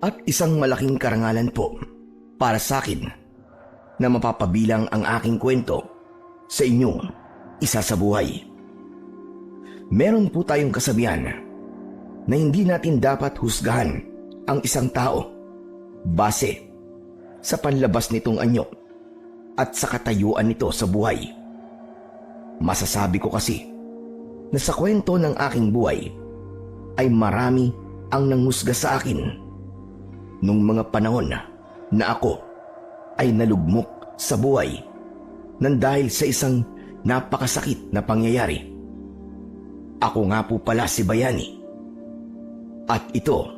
At isang malaking karangalan po para sa akin na mapapabilang ang aking kwento sa inyong isa sa buhay. Meron po tayong kasabihan na hindi natin dapat husgahan ang isang tao base sa panlabas nitong anyo at sa katayuan nito sa buhay. Masasabi ko kasi na sa kwento ng aking buhay ay marami ang nanghusga sa akin nung mga panahon na ako ay nalugmok sa buhay nang dahil sa isang napakasakit na pangyayari. Ako nga po pala si Bayani at ito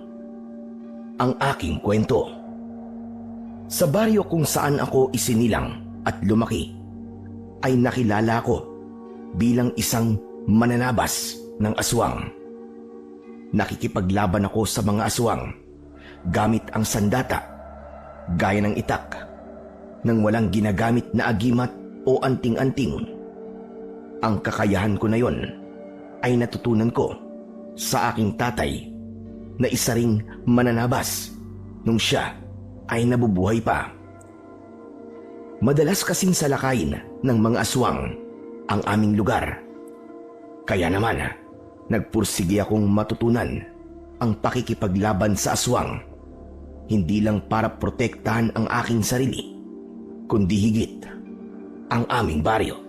ang aking kwento. Sa baryo kung saan ako isinilang at lumaki ay nakilala ko bilang isang mananabas ng aswang. Nakikipaglaban ako sa mga aswang gamit ang sandata, gaya ng itak, nang walang ginagamit na agimat o anting-anting. Ang kakayahan ko na yon ay natutunan ko sa aking tatay na isa ring mananabas nung siya ay nabubuhay pa. Madalas kasing salakayin ng mga aswang ang aming lugar. Kaya naman, nagpursige akong matutunan ang pakikipaglaban sa aswang, hindi lang para protektahan ang aking sarili, kundi higit ang aming baryo.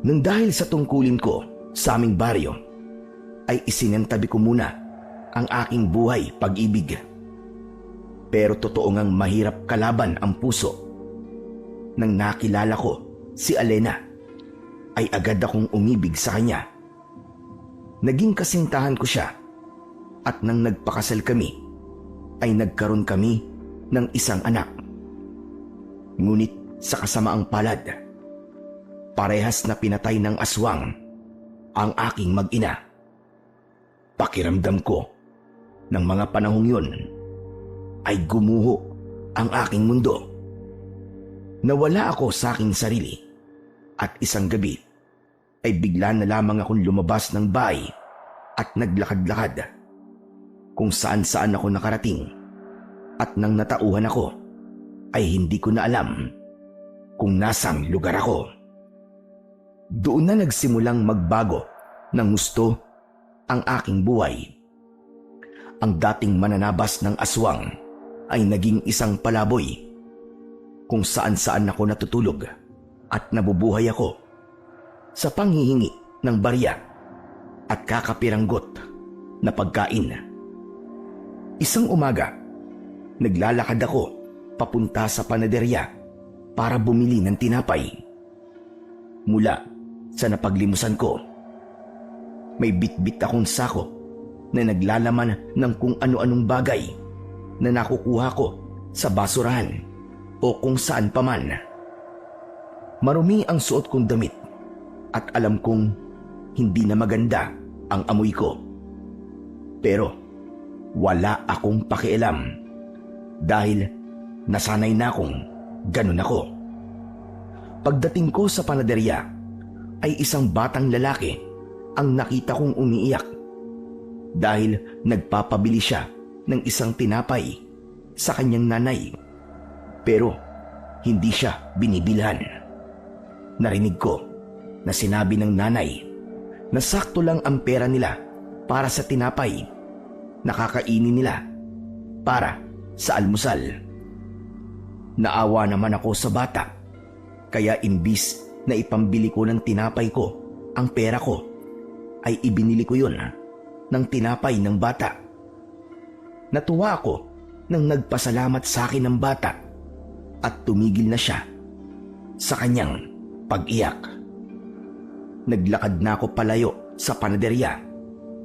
Nang dahil sa tungkulin ko sa aming baryo, ay isinantabi ko muna ang aking buhay pag-ibig. Pero totoo ngang mahirap kalaban ang puso. Nang nakilala ko si Alena, ay agad akong umibig sa kanya. Naging kasintahan ko siya at nang nagpakasal kami, ay nagkaroon kami ng isang anak. Ngunit sa kasamaang palad, parehas na pinatay ng aswang ang aking mag-ina. Pakiramdam ko ng mga panahong yun ay gumuho ang aking mundo. Nawala ako sa aking sarili at isang gabi ay bigla na lamang akong lumabas ng bahay at naglakad-lakad kung saan-saan ako nakarating, at nang natauhan ako ay hindi ko na alam kung nasang lugar ako. Doon na nagsimulang magbago ng gusto ang aking buhay. Ang dating mananabas ng aswang ay naging isang palaboy kung saan-saan ako natutulog at nabubuhay ako sa panghihingi ng barya at kakapiranggot na pagkain. Isang umaga, naglalakad ako papunta sa panaderya para bumili ng tinapay. Mula sa napaglimusan ko, may bitbit akong sako na naglalaman ng kung ano-anong bagay na nakukuha ko sa basurahan o kung saan paman. Marumi ang suot kong damit at alam kong hindi na maganda ang amoy ko. Pero wala akong pakialam dahil nasanay na akong ganun ako. Pagdating ko sa panaderya ay isang batang lalaki ang nakita kong umiiyak dahil nagpapabili siya ng isang tinapay sa kanyang nanay, pero hindi siya binibilhan. Narinig ko na sinabi ng nanay na sakto lang ang pera nila para sa tinapay na kakainin nila para sa almusal. Naawa naman ako sa bata, kaya imbis na ipambili ko ng tinapay ko ang pera ko, ay ibinili ko yun ng tinapay ng bata. Natuwa ako nang nagpasalamat sa akin ng bata at tumigil na siya sa kanyang pag-iyak. Naglakad na ako palayo sa panaderya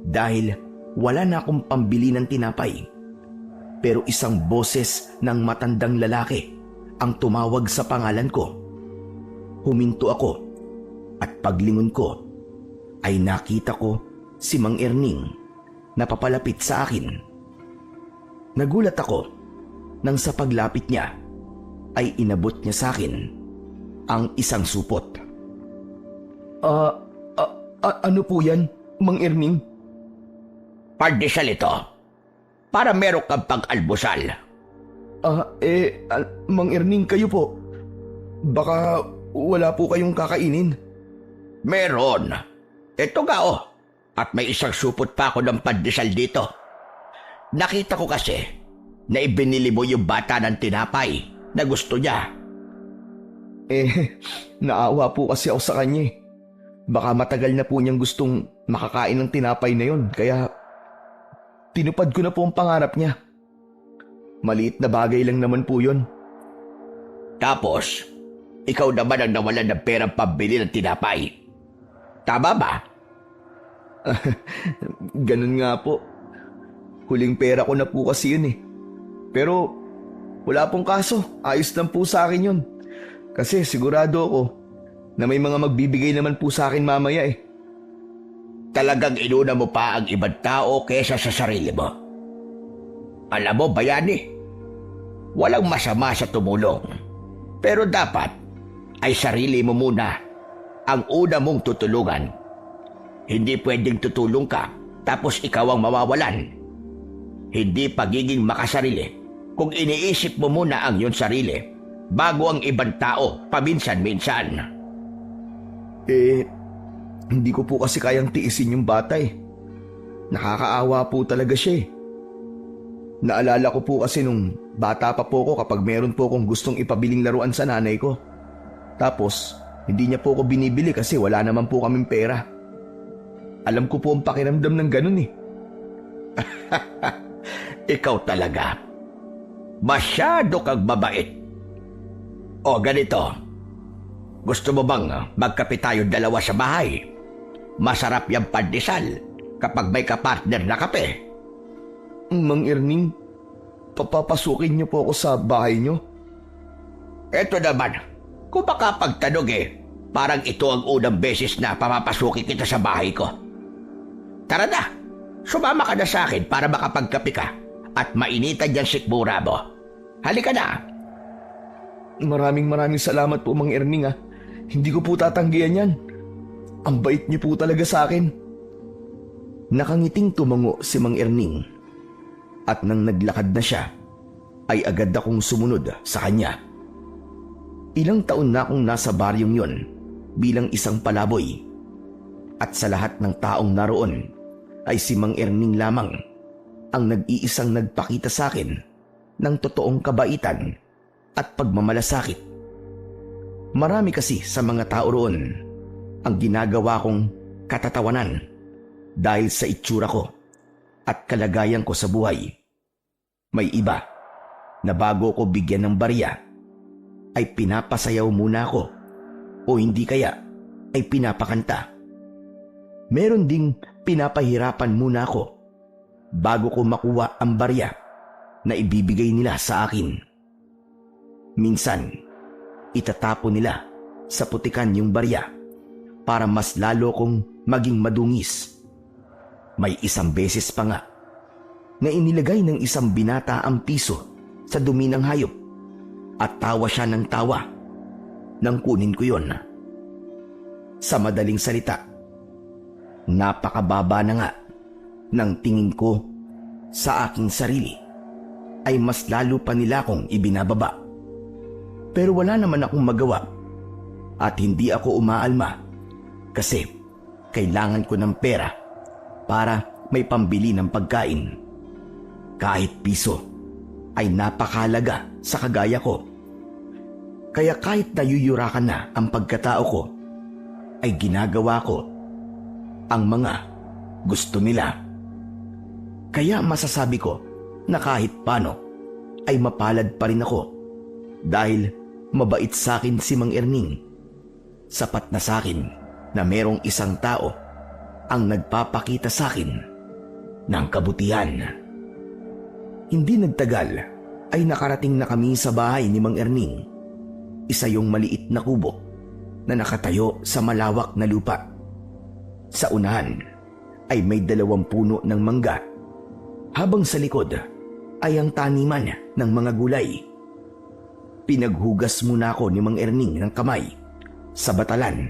dahil wala na akong pambili ng tinapay. Pero isang boses ng matandang lalaki ang tumawag sa pangalan ko. Huminto ako at paglingon ko ay nakita ko si Mang Erning na papalapit sa akin. Nagulat ako nang sa paglapit niya ay inabot niya sa akin ang isang supot. Ano po yan, Mang Erning? Pardesal ito. para meron kang pang-almusal. Mang Erning, kayo po. Baka wala po kayong kakainin. Meron. Ito nga At may isang supot pa ako ng pandesal dito. Nakita ko kasi na ibinili mo yung bata ng tinapay na gusto niya. Naawa po kasi ako sa kanya eh. Baka matagal na po niyang gustong makakain ng tinapay na yon, kaya tinupad ko na po ang pangarap niya. Maliit na bagay lang naman po yon. Tapos, ikaw naman ang nawalan ng perang pambili ng tinapay. Tama ba? Ganun nga po. Huling pera ko na po kasi yun eh. Pero wala pong kaso, ayos lang po sa akin yun. Kasi sigurado ako na may mga magbibigay naman po sa akin mamaya eh. Talagang inuna mo pa ang ibang tao kesa sa sarili mo. Alam mo, bayani, walang masama sa tumulong. Pero dapat ay sarili mo muna ang una mong tutulungan. Hindi pwedeng tutulong ka tapos ikaw ang mawawalan. Hindi pagiging makasarili kung iniisip mo muna ang iyong sarili bago ang ibang tao paminsan-minsan. Hindi ko po kasi kayang tiisin yung bata eh. Nakakaawa po talaga siya eh. Naalala ko po kasi nung bata pa po ko kapag meron po akong gustong ipabiling laruan sa nanay ko. Tapos, hindi niya po ako binibili kasi wala naman po kaming pera. Alam ko po ang pakiramdam ng ganun eh. Ikaw talaga. Masyado kang mabait. O ganito, gusto mo bang magkape tayo dalawa sa bahay? Masarap yung pandesal kapag may kapartner na kape. Mang Erning, papapasukin niyo po ako sa bahay niyo? Eto naman, kung makapagtanong parang ito ang unang beses na papapasukin kita sa bahay ko. Tara na, sumama ka na sa akin para makapagkape ka at mainitan yung sikmura mo. Halika na. Maraming salamat po, Mang Erning ah. Hindi ko po tatanggihan yan. Ang bait niyo po talaga sa akin. Nakangiting tumango si Mang Erning. At nang naglakad na siya, ay agad akong sumunod sa kanya. Ilang taon na akong nasa baryong yon bilang isang palaboy. At sa lahat ng taong naroon ay si Mang Erning lamang ang nag-iisang nagpakita sa akin ng totoong kabaitan at pagmamalasakit. Marami kasi sa mga tao roon ang ginagawa kong katatawanan dahil sa itsura ko at kalagayan ko sa buhay. May iba na bago ko bigyan ng barya ay pinapasayaw muna ako o hindi kaya ay pinapakanta. Meron ding pinapahirapan muna ako bago ko makuha ang barya na ibibigay nila sa akin. Minsan, itatapon nila sa putikan yung barya para mas lalo kong maging madungis. May isang beses pa nga na inilagay ng isang binata ang piso sa dumi ng hayop at tawa siya ng tawa nang kunin ko yon. Sa madaling salita, napakababa na nga ng tingin ko sa aking sarili ay mas lalo pa nila akong ibinababa. Pero wala naman akong magawa at hindi ako umaalma kasi kailangan ko ng pera para may pambili ng pagkain. Kahit piso ay napakahalaga sa kagaya ko. Kaya kahit nayuyurakan na ang pagkatao ko, ay ginagawa ko ang mga gusto nila. Kaya masasabi ko na kahit paano ay mapalad pa rin ako dahil mabait sa akin si Mang Erning. Sapat na sa akin na merong isang tao ang nagpapakita sa akin ng kabutihan. Hindi nagtagal ay nakarating na kami sa bahay ni Mang Erning. Isa yung maliit na kubo na nakatayo sa malawak na lupa. Sa unahan ay may 2 puno ng mangga, habang sa likod ay ang taniman ng mga gulay. Pinaghugas muna ako ni Mang Erning ng kamay sa batalan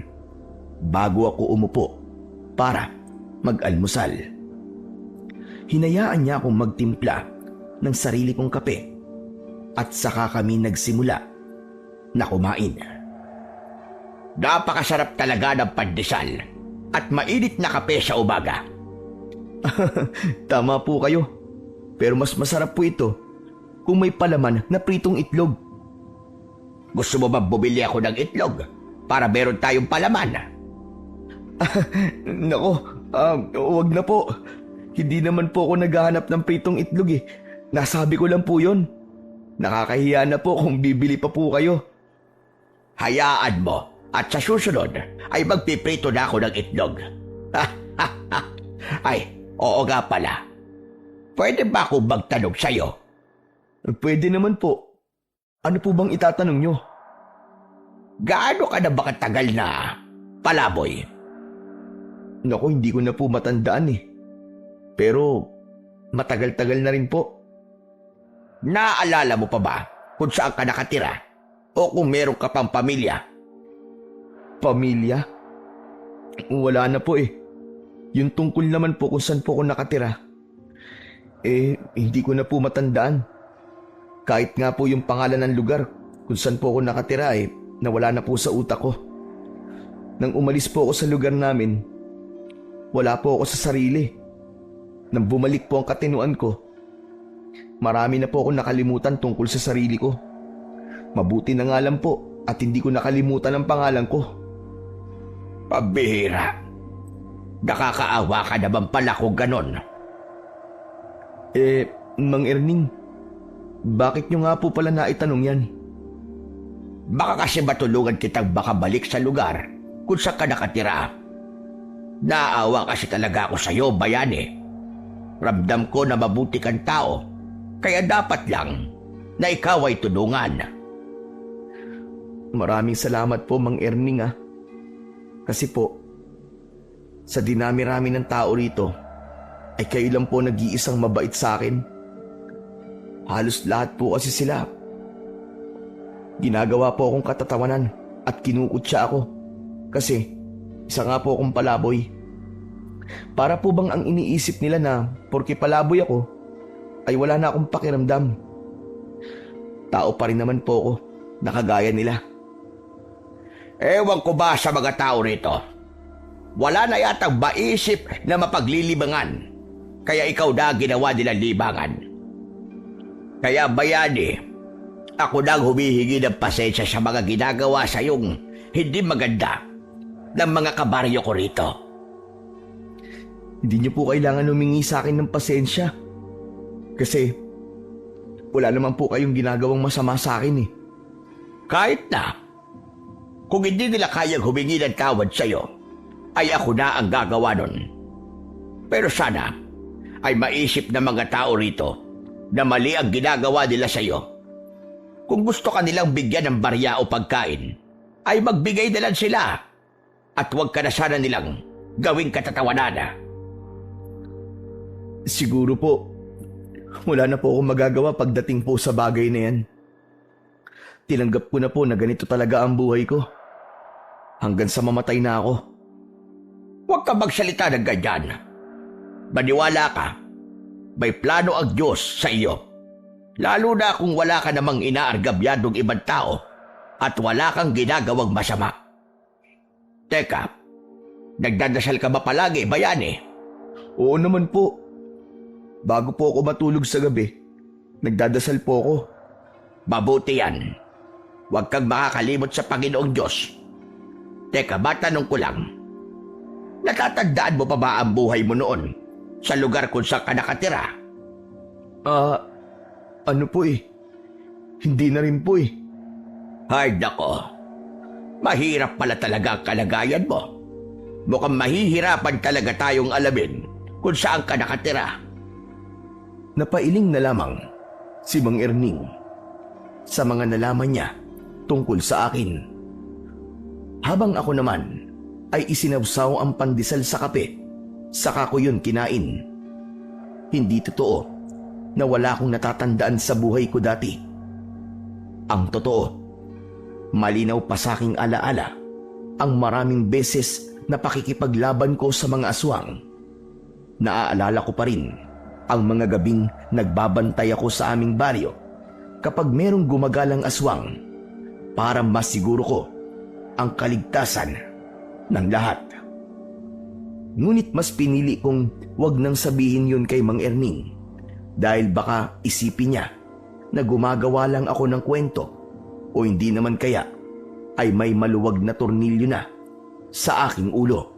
bago ako umupo para mag-almusal. Hinayaan niya akong magtimpla ng sarili kong kape at saka kami nagsimula na kumain. Napakasarap talaga ng pandesal at mainit na kape sa umaga. Tama po kayo. Pero mas masarap po ito kung may palaman na pritong itlog. Gusto mo ba bumili ako ng itlog para meron tayong palaman? Nako, wag na po. Hindi naman po ako naghahanap ng pritong itlog eh. Nasabi ko lang po yon. Nakakahiya na po kung bibili pa po kayo. Hayaan mo at sa susunod ay magpiprito na ako ng itlog. Ay, oo nga pala. Pwede ba akong magtanong sa'yo? Pwede naman po. Ano po bang itatanong nyo? Gaano ka na ba katagal na palaboy? Naku, hindi ko na po matandaan eh. Pero matagal-tagal na rin po. Naalala mo pa ba kung saan ka nakatira? O kung meron ka pang pamilya? Pamilya? Wala na po eh. Yung tungkol naman po kung saan po ako nakatira. Hindi ko na po matandaan. Kahit nga po yung pangalan ng lugar kung saan po ako nakatira nawala na po sa utak ko. Nang umalis po ako sa lugar namin, wala po ako sa sarili. Nang bumalik po ang katinuan ko, marami na po ako nakalimutan tungkol sa sarili ko. Mabuti na nga lang po at hindi ko nakalimutan ang pangalan ko. Pabihira. Nakakaawa ka naman pala kung ganon. Mang Erning, bakit nyo nga po pala naitanong yan? Baka kasi matulungan kitang makabalik sa lugar kung saan ka nakatira. Naawa kasi talaga ako sa'yo, bayani. Ramdam ko na mabuti kang tao, kaya dapat lang na ikaw ay tulungan. Maraming salamat po, Mang Erning Kasi po, sa dinami-rami ng tao rito, ay kayo lang po nag-iisang mabait sa akin. Halos lahat po kasi sila. Ginagawa po akong katatawanan at kinukutsa ako. Kasi isa nga po akong palaboy. Para po bang ang iniisip nila na porke palaboy ako, ay wala na akong pakiramdam. Tao pa rin naman po ako, nakagaya nila. Ewan ko ba sa mga tao rito? Wala na yatang maisip na mapaglilibangan. Kaya ikaw na ginawa nila libangan. Kaya bayani, ako nang humihingi ng pasensya sa mga ginagawa sa iyong hindi maganda ng mga kabaryo ko rito. Hindi niyo po kailangan humingi sa akin ng pasensya. Kasi wala naman po kayong ginagawang masama sa akin eh. Kahit na, kung hindi nila kayang humingi ng tawad sa iyo, ay ako na ang gagawa nun. Pero sana ay maisip ng mga tao rito na mali ang ginagawa nila sa iyo. Kung gusto ka nilang bigyan ng barya o pagkain, ay magbigay na lang sila at huwag ka na sana nilang gawing katatawanan. Siguro po, wala na po akong magagawa pagdating po sa bagay na yan. Tinanggap ko na po na ganito talaga ang buhay ko. Hanggang sa mamatay na ako. Huwag ka magsalita ng ganyan. Maniwala ka, may plano ang Diyos sa iyo. Lalo na kung wala ka namang inaargabyadong ibang tao at wala kang ginagawang masama. Teka, nagdadasal ka ba palagi, bayani? Oo naman po. Bago po ako matulog sa gabi, nagdadasal po ako. Mabuti yan. Huwag kang makakalimot sa Panginoong Diyos. Teka, matanong ko lang. Natatandaan mo pa ba ang buhay mo noon sa lugar kung saan ka nakatira? Ano po eh? Hindi na rin po eh. Ay, nako. Mahirap pala talaga ang kalagayan mo. Mukhang mahihirapan talaga tayong alamin kung saan ka nakatira. Napailing na lamang si Mang Erning sa mga nalaman niya tungkol sa akin. Habang ako naman ay isinawsaw ang pandesal sa kape, saka ko yun kinain. Hindi totoo na wala akong natatandaan sa buhay ko dati. Ang totoo, malinaw pa sa aking alaala ang maraming beses na pakikipaglaban ko sa mga aswang. Naaalala ko pa rin Ang mga gabing nagbabantay ako sa aming baryo kapag merong gumagalang aswang para masiguro ko ang kaligtasan ng lahat. Ngunit mas pinili kong wag nang sabihin yun kay Mang Erning dahil baka isipin niya na gumagawa lang ako ng kwento o hindi naman kaya ay may maluwag na tornilyo na sa aking ulo.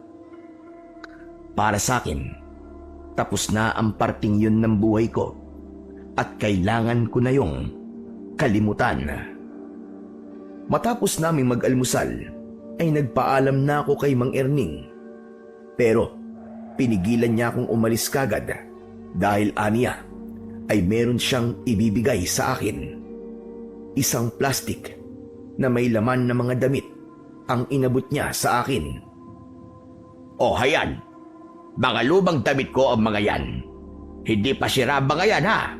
Para sa akin, tapos na ang parting yun ng buhay ko at kailangan ko na yung kalimutan. Matapos naming mag-almusal ay nagpaalam na ako kay Mang Erning. Pero pinigilan niya akong umalis kagad dahil aniya ay meron siyang ibibigay sa akin. Isang plastik na may laman na mga damit ang inabot niya sa akin. O hayan, mga lumang damit ko ang mga yan. Hindi pa sira mga yan ha.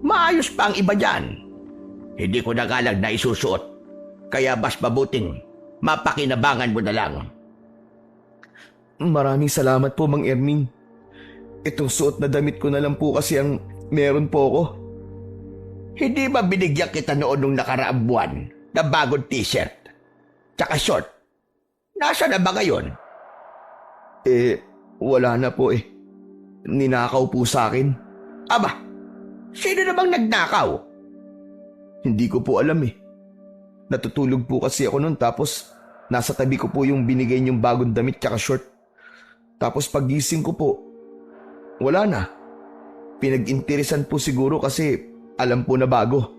Maayos pa ang iba dyan. Hindi ko na galang na isusuot. Kaya mas mabuting mapakinabangan mo na lang. Maraming salamat po, Mang Erning. Itong suot na damit ko na lang po kasi ang meron po ako. Hindi ba binigyan kita noon nung nakaraang buwan na bagong t-shirt? Tsaka short. Nasa na ba ngayon? Wala na po eh. Ninakaw po sa akin. Aba, sino namang nagnakaw? Hindi ko po alam eh. Natutulog po kasi ako noon tapos nasa tabi ko po yung binigay niyong bagong damit tsaka short. Tapos pagising ko po, wala na. Pinag-interesan po siguro kasi alam po na bago.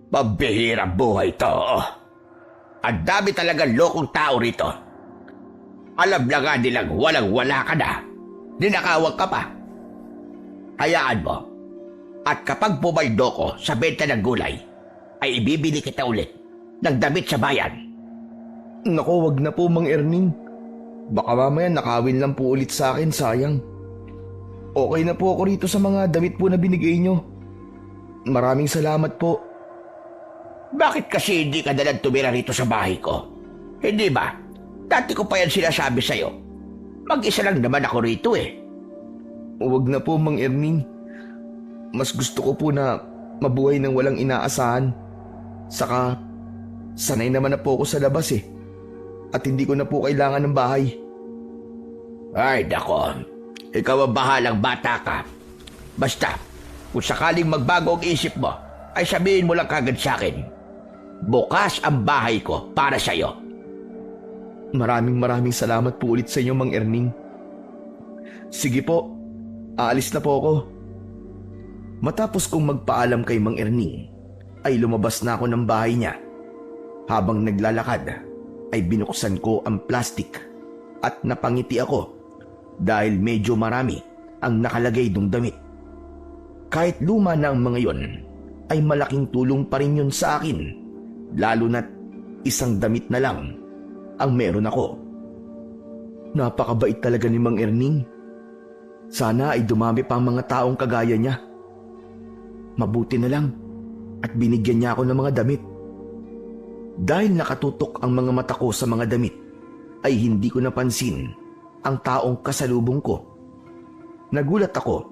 Pambihirang buhay to. Ang dami talagang lokong tao rito. Alam na nga nilang walang-wala ka na. Ninakawag ka pa. Hayaan mo. At kapag pumaldo ko sa benta ng gulay, ay ibibili kita ulit ng damit sa bayan. Naku, wag na po, Mang Erning. Baka mamaya nakawin lang po ulit sa akin, sayang. Okay na po ako rito sa mga damit po na binigay nyo. Maraming salamat po. Bakit kasi hindi ka nalang tumira rito sa bahay ko? Hindi ba? Dati ko pa yan sinasabi sa'yo. Mag-isa lang naman ako rito eh. Huwag na po, Mang Erning. Mas gusto ko po na mabuhay ng walang inaasahan. Saka, sanay naman na po ako sa labas eh. At hindi ko na po kailangan ng bahay. Ay, dako. Ikaw ang bahalang bata ka. Basta, kung sakaling magbago ang isip mo, ay sabihin mo lang kagad sa akin. Bukas ang bahay ko para sa'yo. Maraming salamat po ulit sa inyo, Mang Erning. Sige po, aalis na po ako. Matapos kong magpaalam kay Mang Erning, ay lumabas na ako ng bahay niya. Habang naglalakad, ay binuksan ko ang plastik at napangiti ako dahil medyo marami ang nakalagay dong damit. Kahit luma na ang mga yon, ay malaking tulong pa rin yun sa akin, lalo na't isang damit na lang ang meron ako. Napakabait talaga ni Mang Erning. Sana ay dumami pa ang mga taong kagaya niya. Mabuti na lang at binigyan niya ako ng mga damit. Dahil nakatutok ang mga mata ko sa mga damit, ay hindi ko napansin ang taong kasalubong ko. Nagulat ako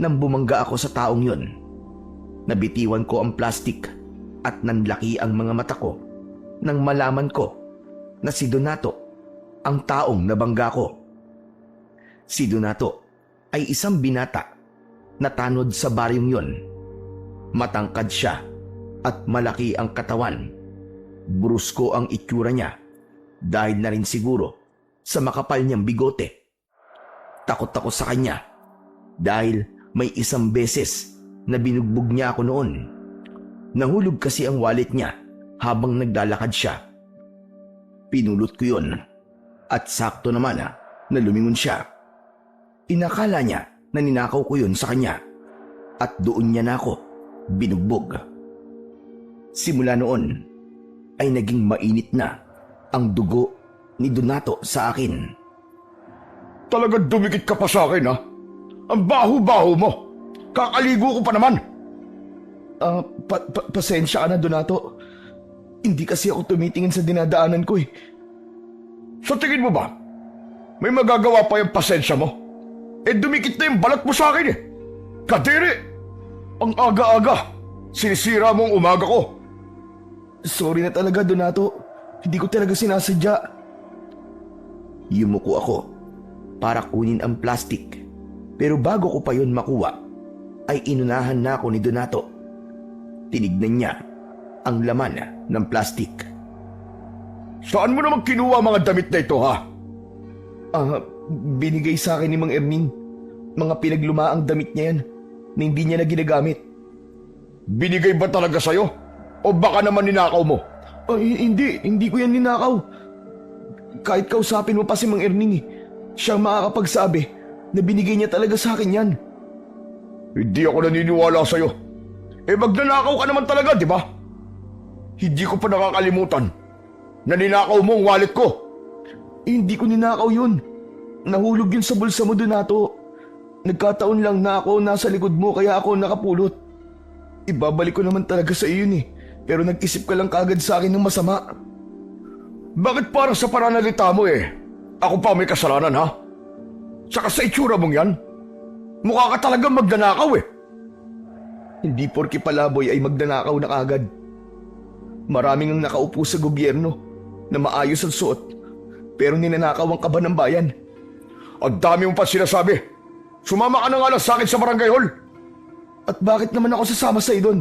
nang bumangga ako sa taong yon. Nabitiwan ko ang plastik at nanlaki ang mga mata ko nang malaman ko na si Donato ang taong nabangga ko. Si Donato ay isang binata na tanod sa baryong yon. Matangkad siya at malaki ang katawan. Brusko ang itsura niya dahil na rin siguro sa makapal niyang bigote. Takot ako sa kanya dahil may isang beses na binugbog niya ako noon. Nahulog kasi ang wallet niya habang naglalakad siya. Pinulot ko yun at sakto naman na lumingon siya. Inakala niya na ninakaw ko yun sa kanya at doon niya na ako binugbog. Simula noon ay naging mainit na ang dugo ni Donato sa akin. Talagang dumikit ka pa sa akin ha? Ang baho-baho mo! Kakaligo ko pa naman! Pasensya ka na, Donato. Hindi kasi ako tumitingin sa dinadaanan ko eh. Sa tingin mo ba, may magagawa pa yung pasensya mo? Eh dumikit na yung balat mo sa akin eh! Kadiri! Ang aga-aga! Sinisira mo ang umaga ko! Sorry na talaga, Donato. Hindi ko talaga sinasadya. Yumuko ako para kunin ang plastic. Pero bago ko pa yun makuha, ay inunahan na ako ni Donato. Tinignan niya ang laman ng plastic. Saan mo naman kinuha mga damit na ito, ha? Binigay sa akin ni Mang Erning. Mga pinaglumaang damit niya yan na hindi niya na ginagamit. Binigay ba talaga sa'yo? O baka naman ninakaw mo? Hindi ko yan ninakaw. Kahit kausapin mo pa si Mang Erning, siya makakapagsabi na binigay niya talaga sa akin yan. Hindi ako naniniwala sa'yo. Magnanakaw ka naman talaga, di ba? Hindi ko pa nakakalimutan na ninakaw mo ang wallet ko. Hindi ko ninakaw yun. Nahulog yun sa bulsa mo, Donato. Nagkataon lang na ako nasa likod mo kaya ako nakapulot. Ibabalik ko naman talaga sa iyo yun pero nag-isip ka lang kagad sa akin ng masama. Bakit parang sa pananalita mo ako pa may kasalanan, ha? Saka sa itsura mong yan, mukha ka talagang magnanakaw Hindi porke palaboy ay magnanakaw na kagad. Maraming ang nakaupo sa gobyerno na maayos ang suot pero ninanakaw ang kaban ng bayan. Ang dami mo pa sinasabi. Sumama ka na nga lang sa akin sa barangay hall. At bakit naman ako sasama sa iyo doon?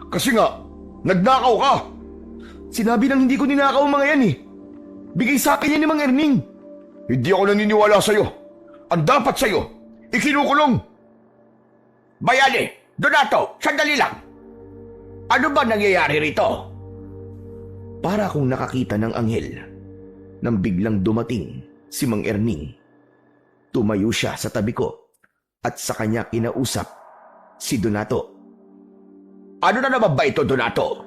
Kasi nga, nagnakaw ka. Sinabi nang hindi ko ninakaw ang mga yan Bigay sa akin yan ni Mang Erning. Hindi ako naniniwala sa iyo. Ang dapat sa iyo, ikinukulong. Bayani, Donato, sandali lang. Ano ba nangyayari rito? Para akong nakakita ng anghel nang biglang dumating si Mang Erning. Tumayo siya sa tabi ko at sa kanya kinausap si Donato. Ano na naman ba ito, Donato?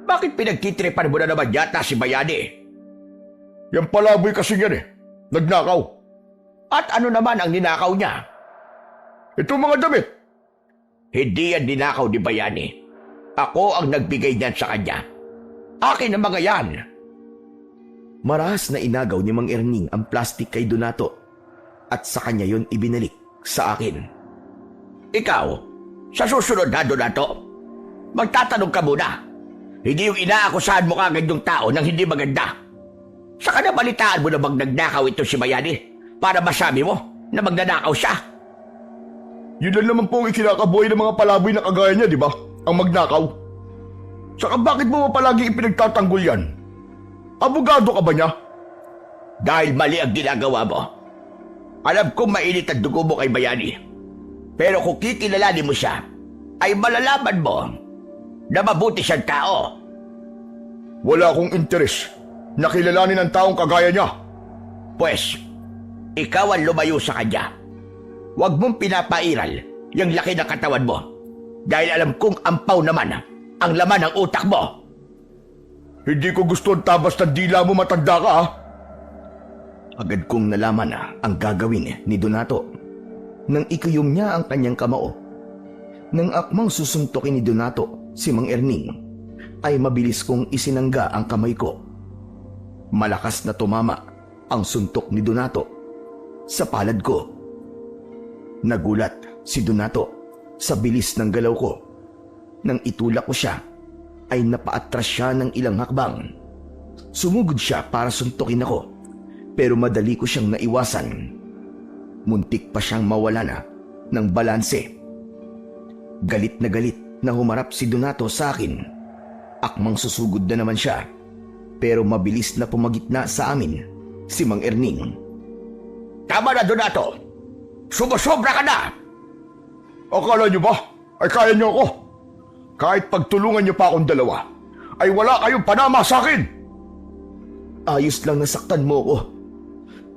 Bakit pinagtitripan mo na naman yata si Bayani? Yan palaboy kasi yan Nagnakaw. At ano naman ang ninakaw niya? Ito mga damit. Hindi yan ninakaw ni Bayani. Ako ang nagbigay niyan sa kanya. Akin ang mga yan. Marahas na inagaw ni Mang Erning ang plastic kay Donato at sa kanya yon ibinalik sa akin. Ikaw, sa susunod na, Donato, magtatanong ka muna. Hindi yung inaakusahan mo kagad yung tao nang hindi maganda. Saka nabalitaan mo na nagnakaw ito si Bayani para masabi mo na magnanakaw siya. Yun lang naman po ang ikinakabuhay ng mga palaboy na kagaya niya, di ba? Ang magnakaw. Saka bakit mo palagi ipinagtatanggol yan? Abogado ka ba niya? Dahil mali ang ginagawa mo. Alam kong mainit ang dugo mo kay Bayani. Pero kung kikilalanin mo siya, ay malalaman mo na mabuti siyang tao. Wala akong interes na kilalanin ang taong kagaya niya. Pwes, ikaw ang lumayo sa kanya. Huwag mong pinapairal yung laki ng katawan mo. Dahil alam kong ampaw naman ang laman ng utak mo. Hindi ko gusto ang tabas ng dila mo, matanda ka, ha? Agad kong nalaman ang gagawin ni Donato nang ikuyom niya ang kanyang kamao. Nang akmang susuntukin ni Donato si Mang Erning, ay mabilis kong isinangga ang kamay ko. Malakas na tumama ang suntok ni Donato sa palad ko. Nagulat si Donato sa bilis ng galaw ko. Nang itulak ko siya, ay napaatras siya ng ilang hakbang. Sumugod siya para suntukin ako, pero madali ko siyang naiwasan. Muntik pa siyang mawala na ng balanse. Galit na humarap si Donato sa akin. Akmang susugod na naman siya, pero mabilis na pumagitna sa amin si Mang Erning. Tama na, Donato! Sumusobra ka na! Akala niyo ba ay kaya niyo ako? Kahit pagtulungan niyo pa akong dalawa, ay wala kayong panama sa akin! Ayos lang nasaktan mo ko.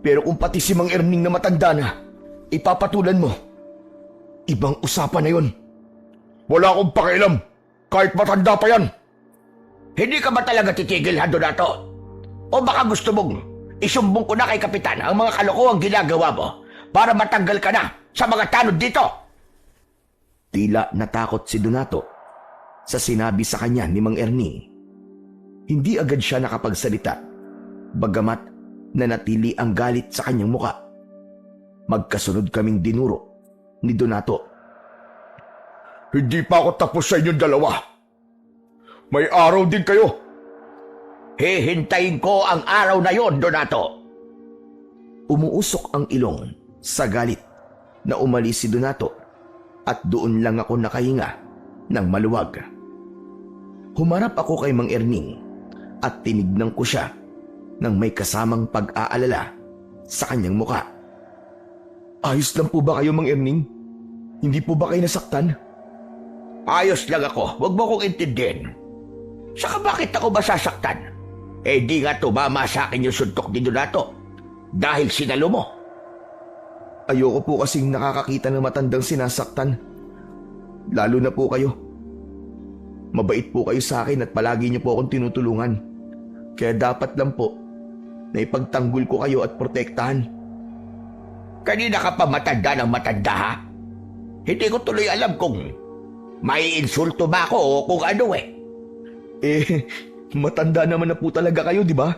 Pero kung pati si Mang Erning na matanda na, ipapatulan mo, ibang usapan na yon. Wala akong pakialam, kahit matanda pa yan. Hindi ka ba talaga titigil, ha, Donato? O baka gusto mong isumbong ko na kay Kapitan ang mga kalokohang ginagawa mo para matanggal ka na sa mga tanod dito? Tila natakot si Donato sa sinabi sa kanya ni Mang Erning. Hindi agad siya nakapagsalita, bagamat nanatili ang galit sa kanyang muka. Magkasunod kaming dinuro ni Donato. Hindi pa ako tapos sa inyong dalawa. May araw din kayo. Hihintayin ko ang araw na yon, Donato. Umuusok ang ilong sa galit na umalis si Donato at doon lang ako nakahinga ng maluwag. Humarap ako kay Mang Erning at tinignan ko siya nang may kasamang pag-aalala sa kanyang muka. Ayos lang po ba kayo, Mang Erning? Hindi po ba kayo nasaktan? Ayos lang ako. Huwag mo kong intindihin. Saka bakit ako masasaktan? Eh di nga tumama sa akin yung suntok ni Donato. Dahil sinalo mo. Ayoko po kasing nakakakita ng matandang sinasaktan. Lalo na po kayo. Mabait po kayo sa akin at palagi niyo po akong tinutulungan. Kaya dapat lang po na ipagtanggol ko kayo at protektahan. Kanina ka pa matanda ng matanda, ha? Hindi ko tuloy alam kung may insulto ba ako o kung ano eh. Matanda naman na po talaga kayo, di ba?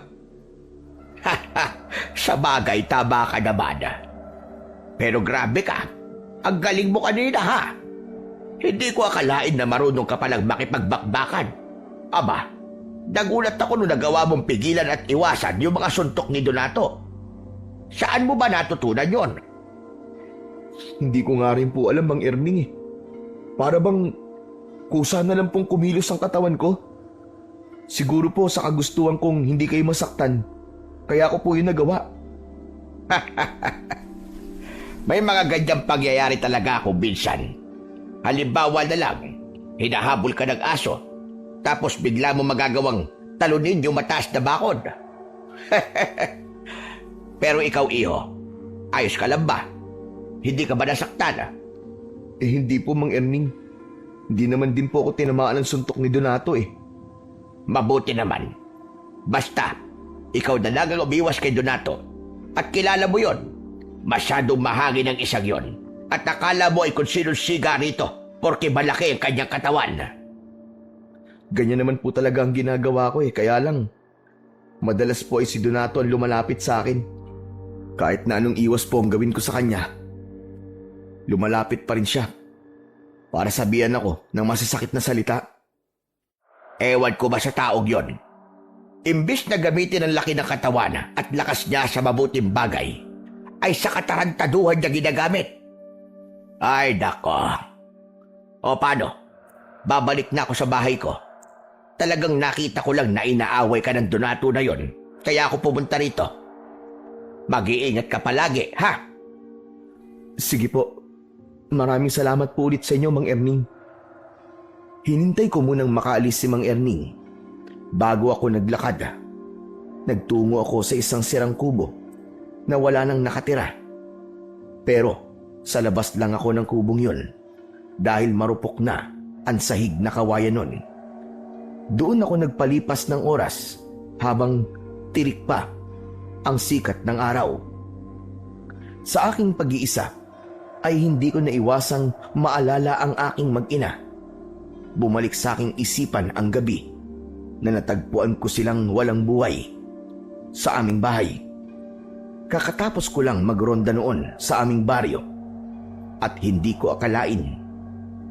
Sa bagay, tama ka naman. Pero grabe ka. Ang galing mo kanina, ha? Hindi ko akalain na marunong ka palang makipagbakbakan. Aba, nagulat ako nung nagawa mong pigilan at iwasan yung mga suntok ni Donato. Saan mo ba natutunan yon? Hindi ko nga rin po alam, Mang Erning eh. Para bang kusa na lang pong kumilos ang katawan ko. Siguro po sa kagustuhan kong hindi kayo masaktan. Kaya ako po yung nagawa. May mga ganyang pangyayari talaga ako, minsan. Halimbawa na lang, hinahabol ka ng aso, tapos bigla mo magagawang talunin yung mataas na bakod. Pero ikaw, iho, ayos ka lang ba? Hindi ka ba nasaktan? Hindi po, Mang Erning. Hindi naman din po ako tinamaan ng suntok ni Donato eh. Mabuti naman. Basta, ikaw na lang ang umiwas kay Donato. At kilala mo yon. Masyadong mahangin ang isang yon. At akala mo ay kung sino siga rito porque malaki ang kanyang katawan. Ganyan naman po talaga ang ginagawa ko eh. Kaya lang, madalas po ay si Donato ang lumalapit sa akin. Kahit na anong iwas po ang gawin ko sa kanya, lumalapit pa rin siya para sabihan ako ng masasakit na salita. Ewan ko ba sa taong yon? Imbis na gamitin ang laki ng katawan at lakas niya sa mabuting bagay, ay sa katarantaduhan niya ginagamit. Ay, nako. O paano? Babalik na ako sa bahay ko. Talagang nakita ko lang na inaaway ka ng Donato na yon, kaya ako pumunta rito. Mag-iingat ka palagi, ha? Sige po. Maraming salamat po ulit sa inyo, Mang Erning. Hinintay ko munang makaalis si Mang Erning bago ako naglakad. Nagtungo ako sa isang sirang kubo na wala nang nakatira. Pero sa labas lang ako ng kubong yun dahil marupok na ang sahig na kawayan nun. Doon ako nagpalipas ng oras habang tirik pa ang sikat ng araw. Sa aking pag-iisa ay hindi ko naiwasang maalala ang aking mag-ina. Bumalik sa aking isipan ang gabi na natagpuan ko silang walang buhay sa aming bahay. Kakatapos ko lang magronda noon sa aming baryo at hindi ko akalain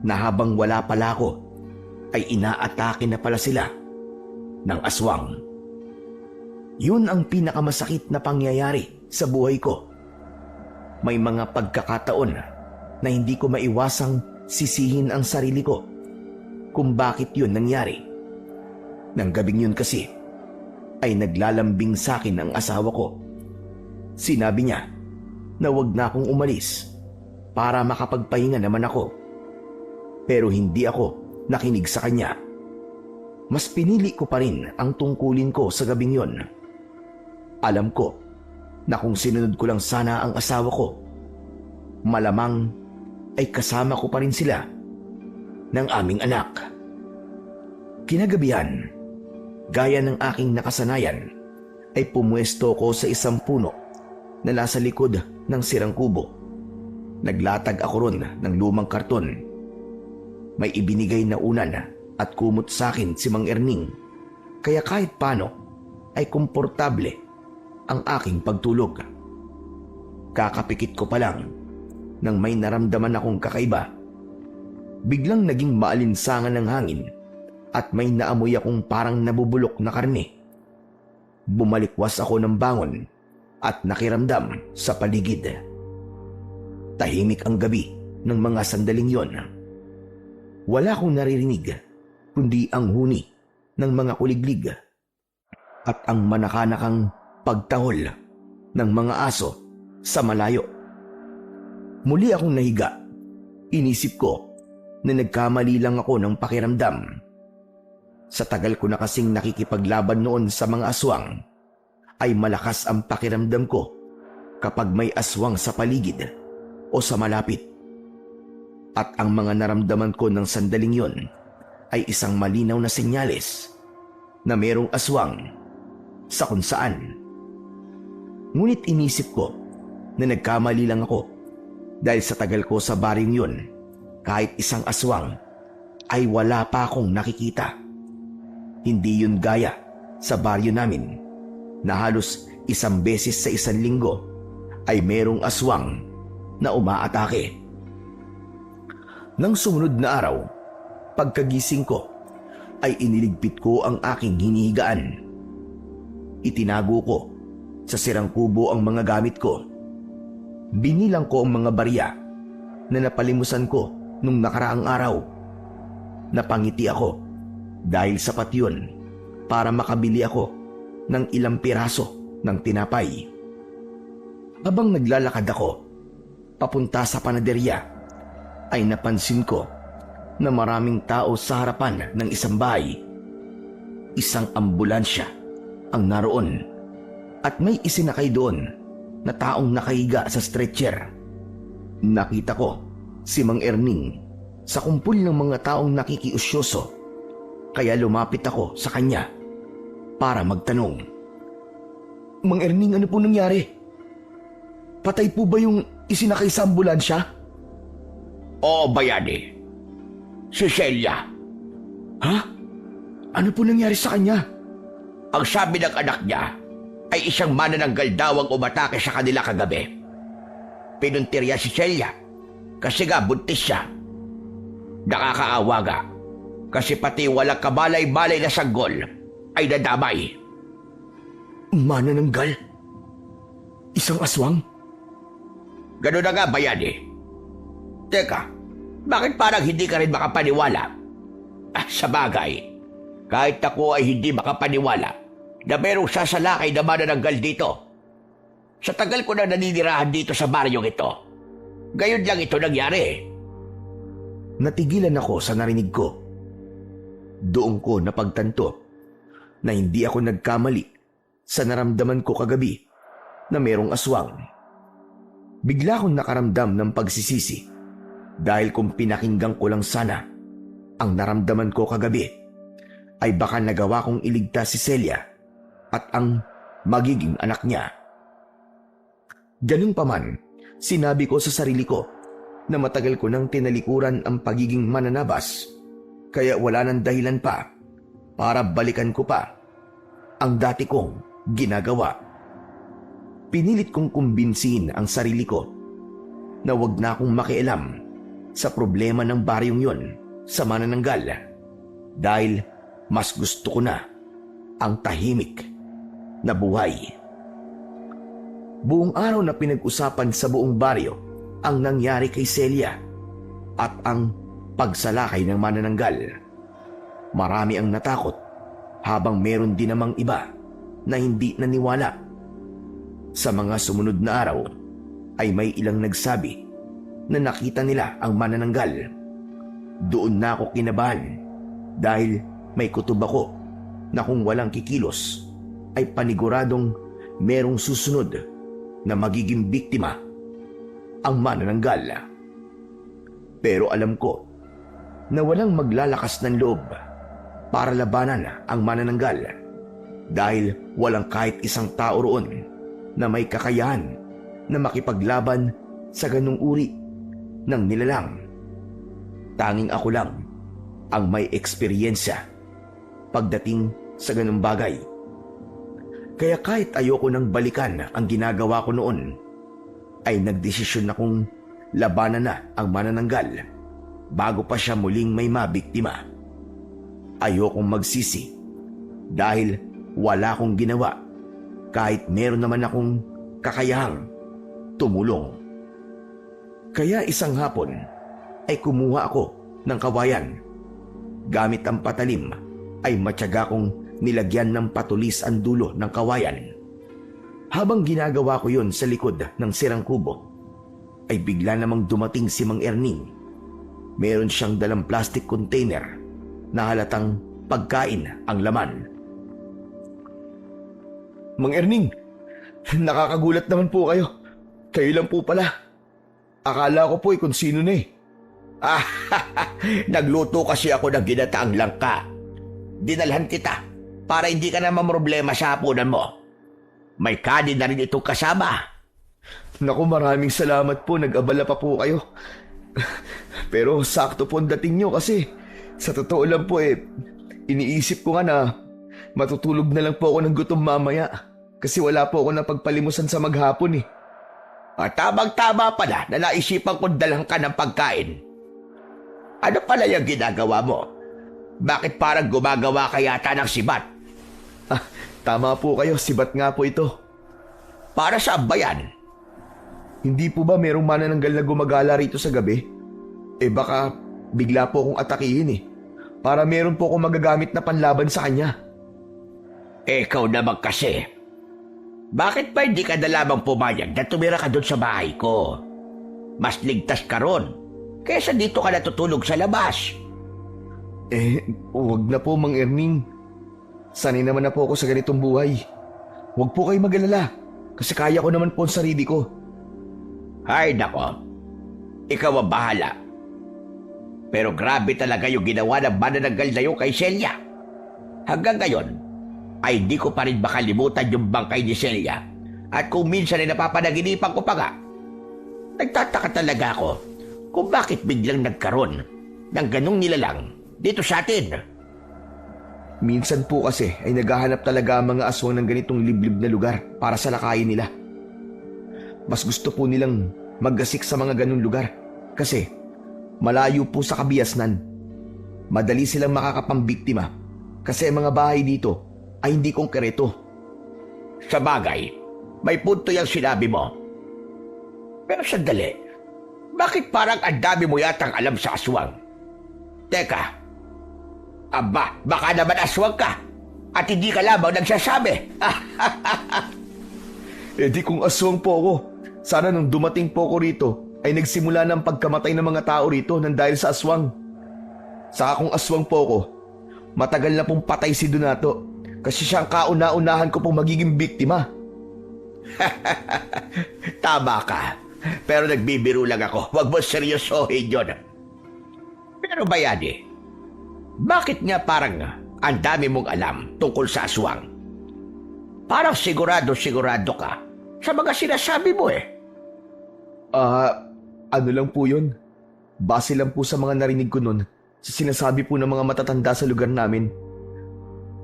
na habang wala pala ako ay inaatake na pala sila ng aswang. Yun ang pinakamasakit na pangyayari sa buhay ko. May mga pagkakataon na hindi ko maiwasang sisihin ang sarili ko kung bakit yun nangyari. Nang gabing yun kasi ay naglalambing sa akin ang asawa ko. Sinabi niya na wag na akong umalis para makapagpahinga naman ako. Pero hindi ako nakinig sa kanya. Mas pinili ko pa rin ang tungkulin ko sa gabing yon. Alam ko na kung sinunod ko lang sana ang asawa ko, malamang ay kasama ko pa rin sila ng aming anak. Kinagabihan, gaya ng aking nakasanayan, ay pumwesto ko sa isang puno na nasa likod ng sirang kubo. Naglatag ako ron ng lumang karton. May ibinigay na unan at kumot sa akin si Mang Erning, kaya kahit paano ay komportable ang aking pagtulog. Kakapikit ko pa lang nang may naramdaman akong kakaiba. biglang naging maalinsangan ng hangin at may naamoy akong parang nabubulok na karne. Bumalikwas ako ng bangon at nakiramdam sa paligid. Tahimik ang gabi ng mga sandaling yon. Wala akong naririnig kundi ang huni ng mga kuliglig at ang manakanakang pagtahol ng mga aso sa malayo. Muli akong nahiga. Inisip ko na nagkamali lang ako ng pakiramdam. Sa tagal ko na kasing nakikipaglaban noon sa mga aswang, ay malakas ang pakiramdam ko kapag may aswang sa paligid o sa malapit. At ang mga naramdaman ko ng sandaling yon ay isang malinaw na senyales na merong aswang sa kung saan. Ngunit inisip ko na nagkamali lang ako dahil sa tagal ko sa baryong yun, kahit isang aswang ay wala pa akong nakikita. Hindi yun gaya sa baryo namin na halos isang beses sa isang linggo ay merong aswang na umaatake. Nang sumunod na araw, pagkagising ko ay iniligpit ko ang aking hinihigaan. Itinago ko sa sirang kubo ang mga gamit ko. Binilang ko ang mga barya na napalimusan ko nung nakaraang araw. Napangiti ako dahil sapat yun para makabili ako ng ilang piraso ng tinapay. Habang naglalakad ako papunta sa panaderya, ay napansin ko na maraming tao sa harapan ng isang bahay. Isang ambulansya ang naroon at may isinakay doon na taong nakahiga sa stretcher. Nakita ko si Mang Erning sa kumpul ng mga taong nakikiusyoso, kaya lumapit ako sa kanya para magtanong. Mang Erning, ano po nangyari? Patay po ba yung isinakay sa ambulansya? Oo, bayani. Si Celia. Ha? Ano po nangyari sa kanya? Ang sabi ng anak niya ay isang manananggal daw ang umatake sa kanila kagabi. Pinuntirya si Celia kasi nga buntis siya. Nakakaawa nga kasi pati walang kabalay-balay na sanggol ay nadamay. Manananggal? Isang aswang? Ganun na nga, bayani. Teka, bakit parang hindi ka rin makapaniwala? Sa bagay, kahit ako ay hindi makapaniwala na merong sasalakay na manananggal dito. Sa tagal ko na naninirahan dito sa baryong ito, gayon lang ito nangyari. Natigilan ako sa narinig ko. Doon ko napagtanto na hindi ako nagkamali sa naramdaman ko kagabi na merong aswang. Bigla akong nakaramdam ng pagsisisi dahil kung pinakinggan ko lang sana ang naramdaman ko kagabi, ay baka nagawa kong iligtas si Celia at ang magiging anak niya. Ganun pa man, sinabi ko sa sarili ko na matagal ko nang tinalikuran ang pagiging mananabas, kaya wala nang dahilan pa para balikan ko pa ang dati kong ginagawa. Pinilit kong kumbinsihin ang sarili ko na wag na akong makialam sa problema ng baryong yon sa manananggal dahil mas gusto ko na ang tahimik na buhay. Buong araw na pinag-usapan sa buong baryo ang nangyari kay Celia at ang pagsalakay ng manananggal. Marami ang natakot habang meron din namang iba na hindi naniwala. Sa mga sumunod na araw ay may ilang nagsabi na nakita nila ang manananggal. Doon na ako kinabahan dahil may kutob ako na kung walang kikilos ay paniguradong merong susunod na magiging biktima ang manananggal. Pero alam ko na walang maglalakas ng loob para labanan ang manananggal dahil walang kahit isang tao roon na may kakayahan na makipaglaban sa ganung uri ng nilalang. Tanging ako lang ang may eksperyensya pagdating sa ganung bagay. Kaya kahit ayoko nang balikan ang ginagawa ko noon, ay nagdesisyon akong labanan na ang manananggal bago pa siya muling may mabiktima. Ayokong magsisi dahil wala akong ginawa kahit meron naman akong kakayahang tumulong. Kaya isang hapon ay kumuha ako ng kawayan. Gamit ang patalim ay matyaga kong nilagyan ng patulis ang dulo ng kawayan. Habang ginagawa ko yon sa likod ng sirang kubo, ay bigla namang dumating si Mang Erning. Meron siyang dalang plastic container na halatang pagkain ang laman. Mang Erning, nakakagulat naman po kayo. Kayo lang po pala. Akala ko po kung sino na eh. Nagluto kasi ako ng ginataang langka. Dinalhan kita para hindi ka na mamroblema sa hapunan mo. May kanin na rin itong kasama. Naku, maraming salamat po. Nag-abala pa po kayo. Pero sakto po ang dating nyo kasi sa totoo lang po iniisip ko nga na matutulog na lang po ako ng gutom mamaya kasi wala po ako napagpalimusan sa maghapon eh. Tamang-tama pala na naisipan kong dalhan ka ng pagkain. Ano pala yung ginagawa mo? Bakit parang gumagawa ka yata ng sibat? Tama po kayo, sibat nga po ito. Para saan ba yan? Hindi po ba merong manananggal na gumagala rito sa gabi? Baka bigla po akong atakihin eh. Para meron po akong magagamit na panlaban sa kanya. Ikaw naman kasi. Bakit ba hindi ka na lamang pumayag na tumira ka doon sa bahay ko? Mas ligtas ka ron kaysa dito ka natutulog sa labas. Huwag na po, Mang Erning. Sanay naman na po ako sa ganitong buhay. Huwag po kayo mag-alala kasi kaya ko naman po ang sarili ko. Ay nako, ikaw ang bahala. Pero grabe talaga yung ginawa ng manananggal na yun kay Celia. Hanggang ngayon, ay di ko pa rin makalimutan yung bangkay ni Celia. At kung minsan ay napapanaginipan ko pa nga, nagtataka talaga ako kung bakit biglang nagkaroon ng ganong nilalang dito sa atin. Minsan po kasi ay naghahanap talaga ang mga aswang ng ganitong liblib na lugar para sa lakayin nila. Mas gusto po nilang maggasik sa mga ganong lugar kasi malayo po sa kabiasnan. Madali silang makakapambiktima kasi ang mga bahay dito ay hindi konkreto. Sa bagay, may punto yung sinabi mo. Pero sandali, bakit parang ang dami mo yatang alam sa aswang? Teka, baka naman aswang ka at hindi ka lamang nagsasabi. Di kung aswang po ako. Sana nung dumating po ako rito ay nagsimula ng pagkamatay ng mga tao rito nang dahil sa aswang. Saka kung aswang po ako, matagal na pong patay si Donato kasi siyang kauna-unahan ko pong magiging biktima. Tama ka. Pero nagbibiro lang ako. Huwag mo seryosohin yun. Pero bayani, bakit nga parang ang dami mong alam tungkol sa aswang? Parang sigurado ka sa mga sinasabi mo eh. Ano lang po yun? Base lang po sa mga narinig ko nun sa sinasabi po ng mga matatanda sa lugar namin.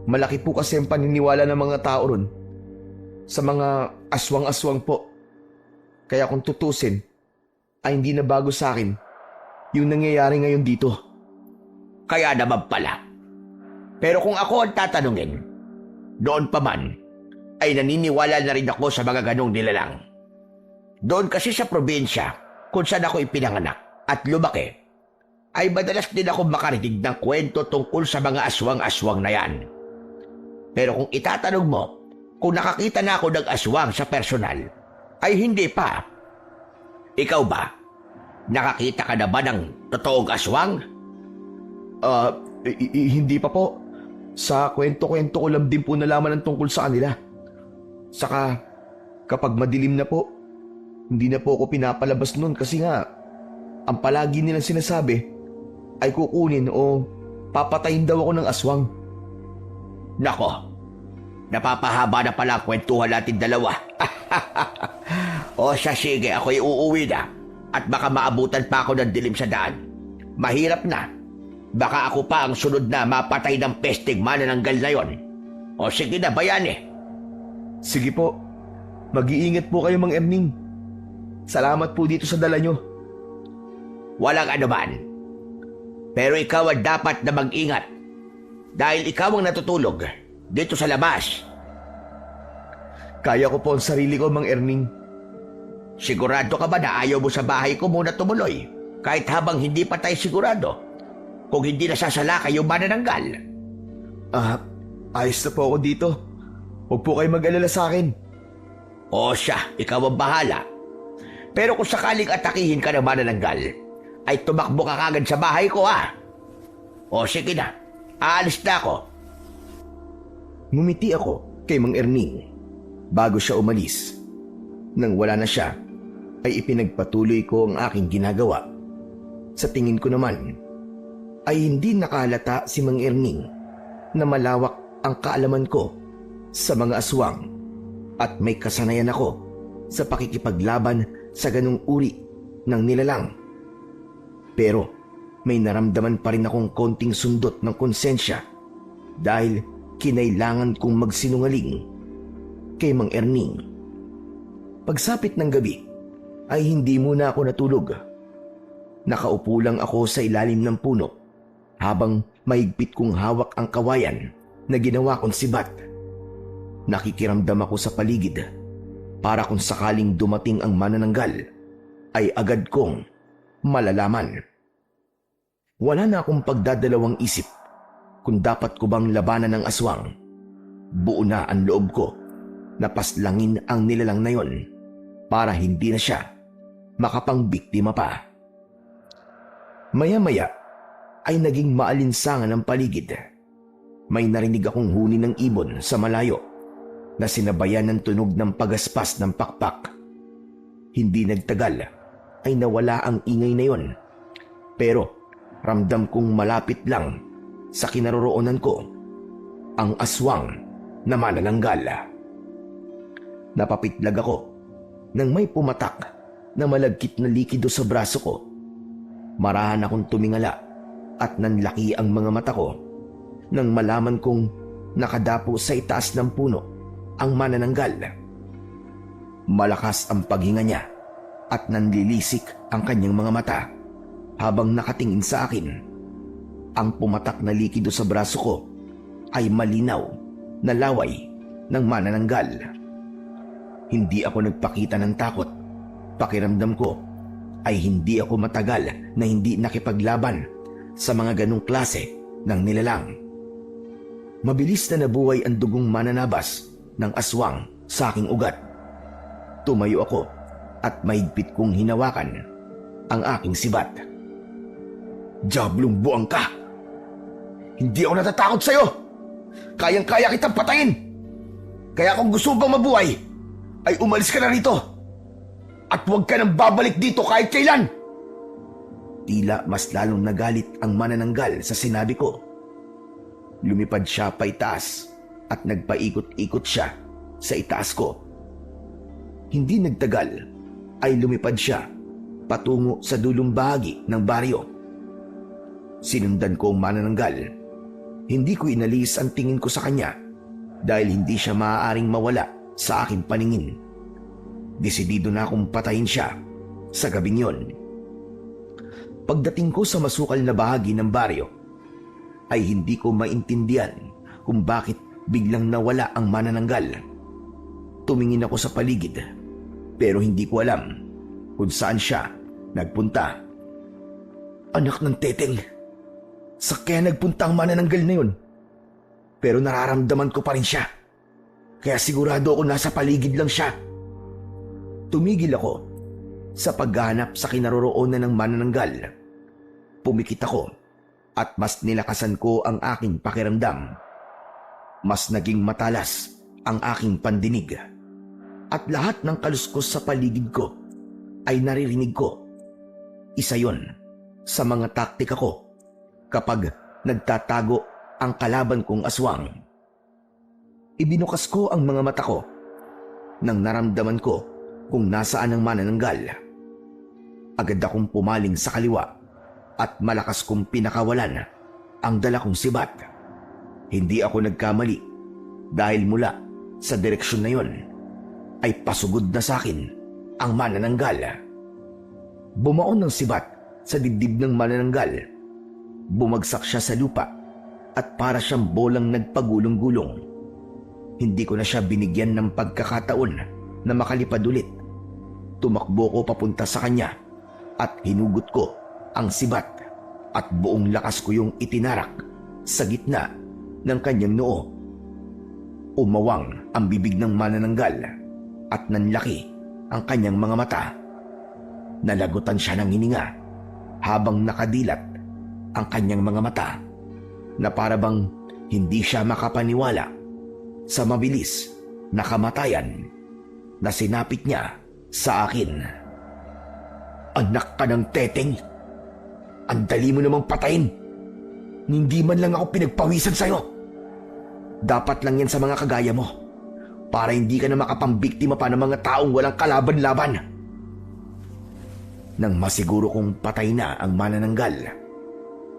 Malaki po kasi ang paniniwala ng mga tao ron sa mga aswang-aswang po. Kaya kung tutusin, ay hindi na bago sa akin yung nangyayari ngayon dito. Kaya naman pala. Pero kung ako ang tatanungin, doon pa man, ay naniniwala na rin ako sa mga ganong nilalang. Doon kasi sa probinsya, kung saan ako ipinanganak at lumaki, ay madalas din ako makarinig ng kwento tungkol sa mga aswang-aswang na yan. Pero kung itatanong mo, kung nakakita na ako ng aswang sa personal, ay hindi pa. Ikaw ba? Nakakita ka na ba ng totoong aswang? Hindi pa po. Sa kwento-kwento ko lang din po nalaman ang tungkol sa kanila. Saka, kapag madilim na po, hindi na po ako pinapalabas nun kasi nga, ang palagi nilang sinasabi ay kukunin o papatayin daw ako ng aswang. Nako, napapahaba na pala ang kwentuhan natin dalawa. O siya, sige, ako'y uuwi na at baka maabutan pa ako ng dilim sa daan. Mahirap na. Baka ako pa ang sunod na mapatay ng pesting manananggal na yon. O sige na, bayani. Sige po. Mag-iingat po kayo, Mang Erning. Salamat po dito sa dala nyo. Walang anuman. Pero ikaw ang dapat na mag-ingat. Dahil ikaw ang natutulog dito sa labas. Kaya ko po ang sarili ko, Mang Erning. Sigurado ka ba na ayaw mo sa bahay ko muna tumuloy? Kahit habang hindi pa tayo sigurado. Kung hindi nasasalakay yung manananggal. Ayos na po ako dito. Huwag po kayo mag-alala sa akin. O siya, ikaw ang bahala. Pero kung sakaling atakihin ka ng manananggal, ay tumakbo ka kagad sa bahay ko O sige na, aalis na ako. Ngumiti ako kay Mang Erning bago siya umalis. Nang wala na siya, ay ipinagpatuloy ko ang aking ginagawa. Sa tingin ko naman, ay hindi nakahalata si Mang Erning na malawak ang kaalaman ko sa mga aswang at may kasanayan ako sa pakikipaglaban sa ganung uri ng nilalang. Pero may naramdaman pa rin akong konting sundot ng konsensya dahil kinailangan kong magsinungaling kay Mang Erning. Pagsapit ng gabi ay hindi muna ako natulog. Nakaupo lang ako sa ilalim ng puno habang mahigpit kong hawak ang kawayan na ginawa kong sibat. Nakikiramdam ako sa paligid para kung sakaling dumating ang manananggal ay agad kong malalaman. Wala na akong pagdadalawang isip kung dapat ko bang labanan ng aswang. Buo na ang loob ko na paslangin ang nilalang na yon para hindi na siya makapangbiktima pa. Maya-maya ay naging maalinsangan ang paligid. May narinig akong huni ng ibon sa malayo na sinabayan ng tunog ng pagaspas ng pakpak. Hindi nagtagal ay nawala ang ingay na yon. Pero ramdam kong malapit lang sa kinaroroonan ko ang aswang na manananggal. Napapitlag ako nang may pumatak na malagkit na likido sa braso ko. Marahan akong tumingala at nanlaki ang mga mata ko nang malaman kong nakadapo sa itaas ng puno ang manananggal. Malakas ang paghinga niya at nanlilisik ang kanyang mga mata habang nakatingin sa akin. Ang pumatak na likido sa braso ko ay malinaw na laway ng manananggal. Hindi ako nagpakita ng takot. Pakiramdam ko ay hindi ako matagal na hindi nakipaglaban sa mga ganong klase ng nilalang. Mabilis na nabuhay ang dugong mananabas ng aswang sa aking ugat. Tumayo ako at mahigpit kong hinawakan ang aking sibat. Diablong buang ka! Hindi ako natatakot sa'yo! Kayang-kaya kitang patayin! Kaya kung gusto mo bang mabuhay, ay umalis ka na rito! At huwag ka nang babalik dito kahit kailan! Tila mas lalong nagalit ang manananggal sa sinabi ko. Lumipad siya pa itaas at nagpaikot-ikot siya sa itaas ko. Hindi nagtagal ay lumipad siya patungo sa dulong bahagi ng baryo. Sinundan ko ang manananggal. Hindi ko inalis ang tingin ko sa kanya dahil hindi siya maaaring mawala sa aking paningin. Desidido na akong patayin siya sa gabing yon. Pagdating ko sa masukal na bahagi ng baryo, ay hindi ko maintindihan kung bakit biglang nawala ang manananggal. Tumingin ako sa paligid, pero hindi ko alam kung saan siya nagpunta. Anak ng teteng, sa kaya nagpunta ang manananggal na yun. Pero nararamdaman ko pa rin siya, kaya sigurado ako nasa paligid lang siya. Tumigil ako sa paghahanap sa kinaroroonan ng manananggal. Pumikit ako at mas nilakasan ko ang aking pakiramdam. Mas naging matalas ang aking pandinig. At lahat ng kaluskos sa paligid ko ay naririnig ko. Isa yon sa mga taktika ko kapag nagtatago ang kalaban kong aswang. Ibinukas ko ang mga mata ko nang naramdaman ko kung nasaan ang manananggal. Agad akong pumaling sa kaliwa at malakas kong pinakawalan ang dala kong sibat. Hindi ako nagkamali dahil mula sa direksyon na yon ay pasugod na sa akin ang manananggal. Bumaon ng sibat sa dibdib ng manananggal. Bumagsak siya sa lupa at para siyang bolang nagpagulong-gulong. Hindi ko na siya binigyan ng pagkakataon na makalipad ulit. Tumakbo ko papunta sa kanya at hinugot ko ang sibat at buong lakas ko yung itinarak sa gitna ng kanyang noo. Umawang ang bibig ng manananggal at nanlaki ang kanyang mga mata. Nalagutan siya ng hininga habang nakadilat ang kanyang mga mata na parabang hindi siya makapaniwala sa mabilis na kamatayan na sinapit niya sa akin. Anak ka ng teteng! Ang dali mo namang patayin! Hindi man lang ako pinagpawisan sa'yo! Dapat lang yan sa mga kagaya mo para hindi ka na makapambiktima pa ng mga taong walang kalaban-laban. Nang masiguro kong patay na ang manananggal,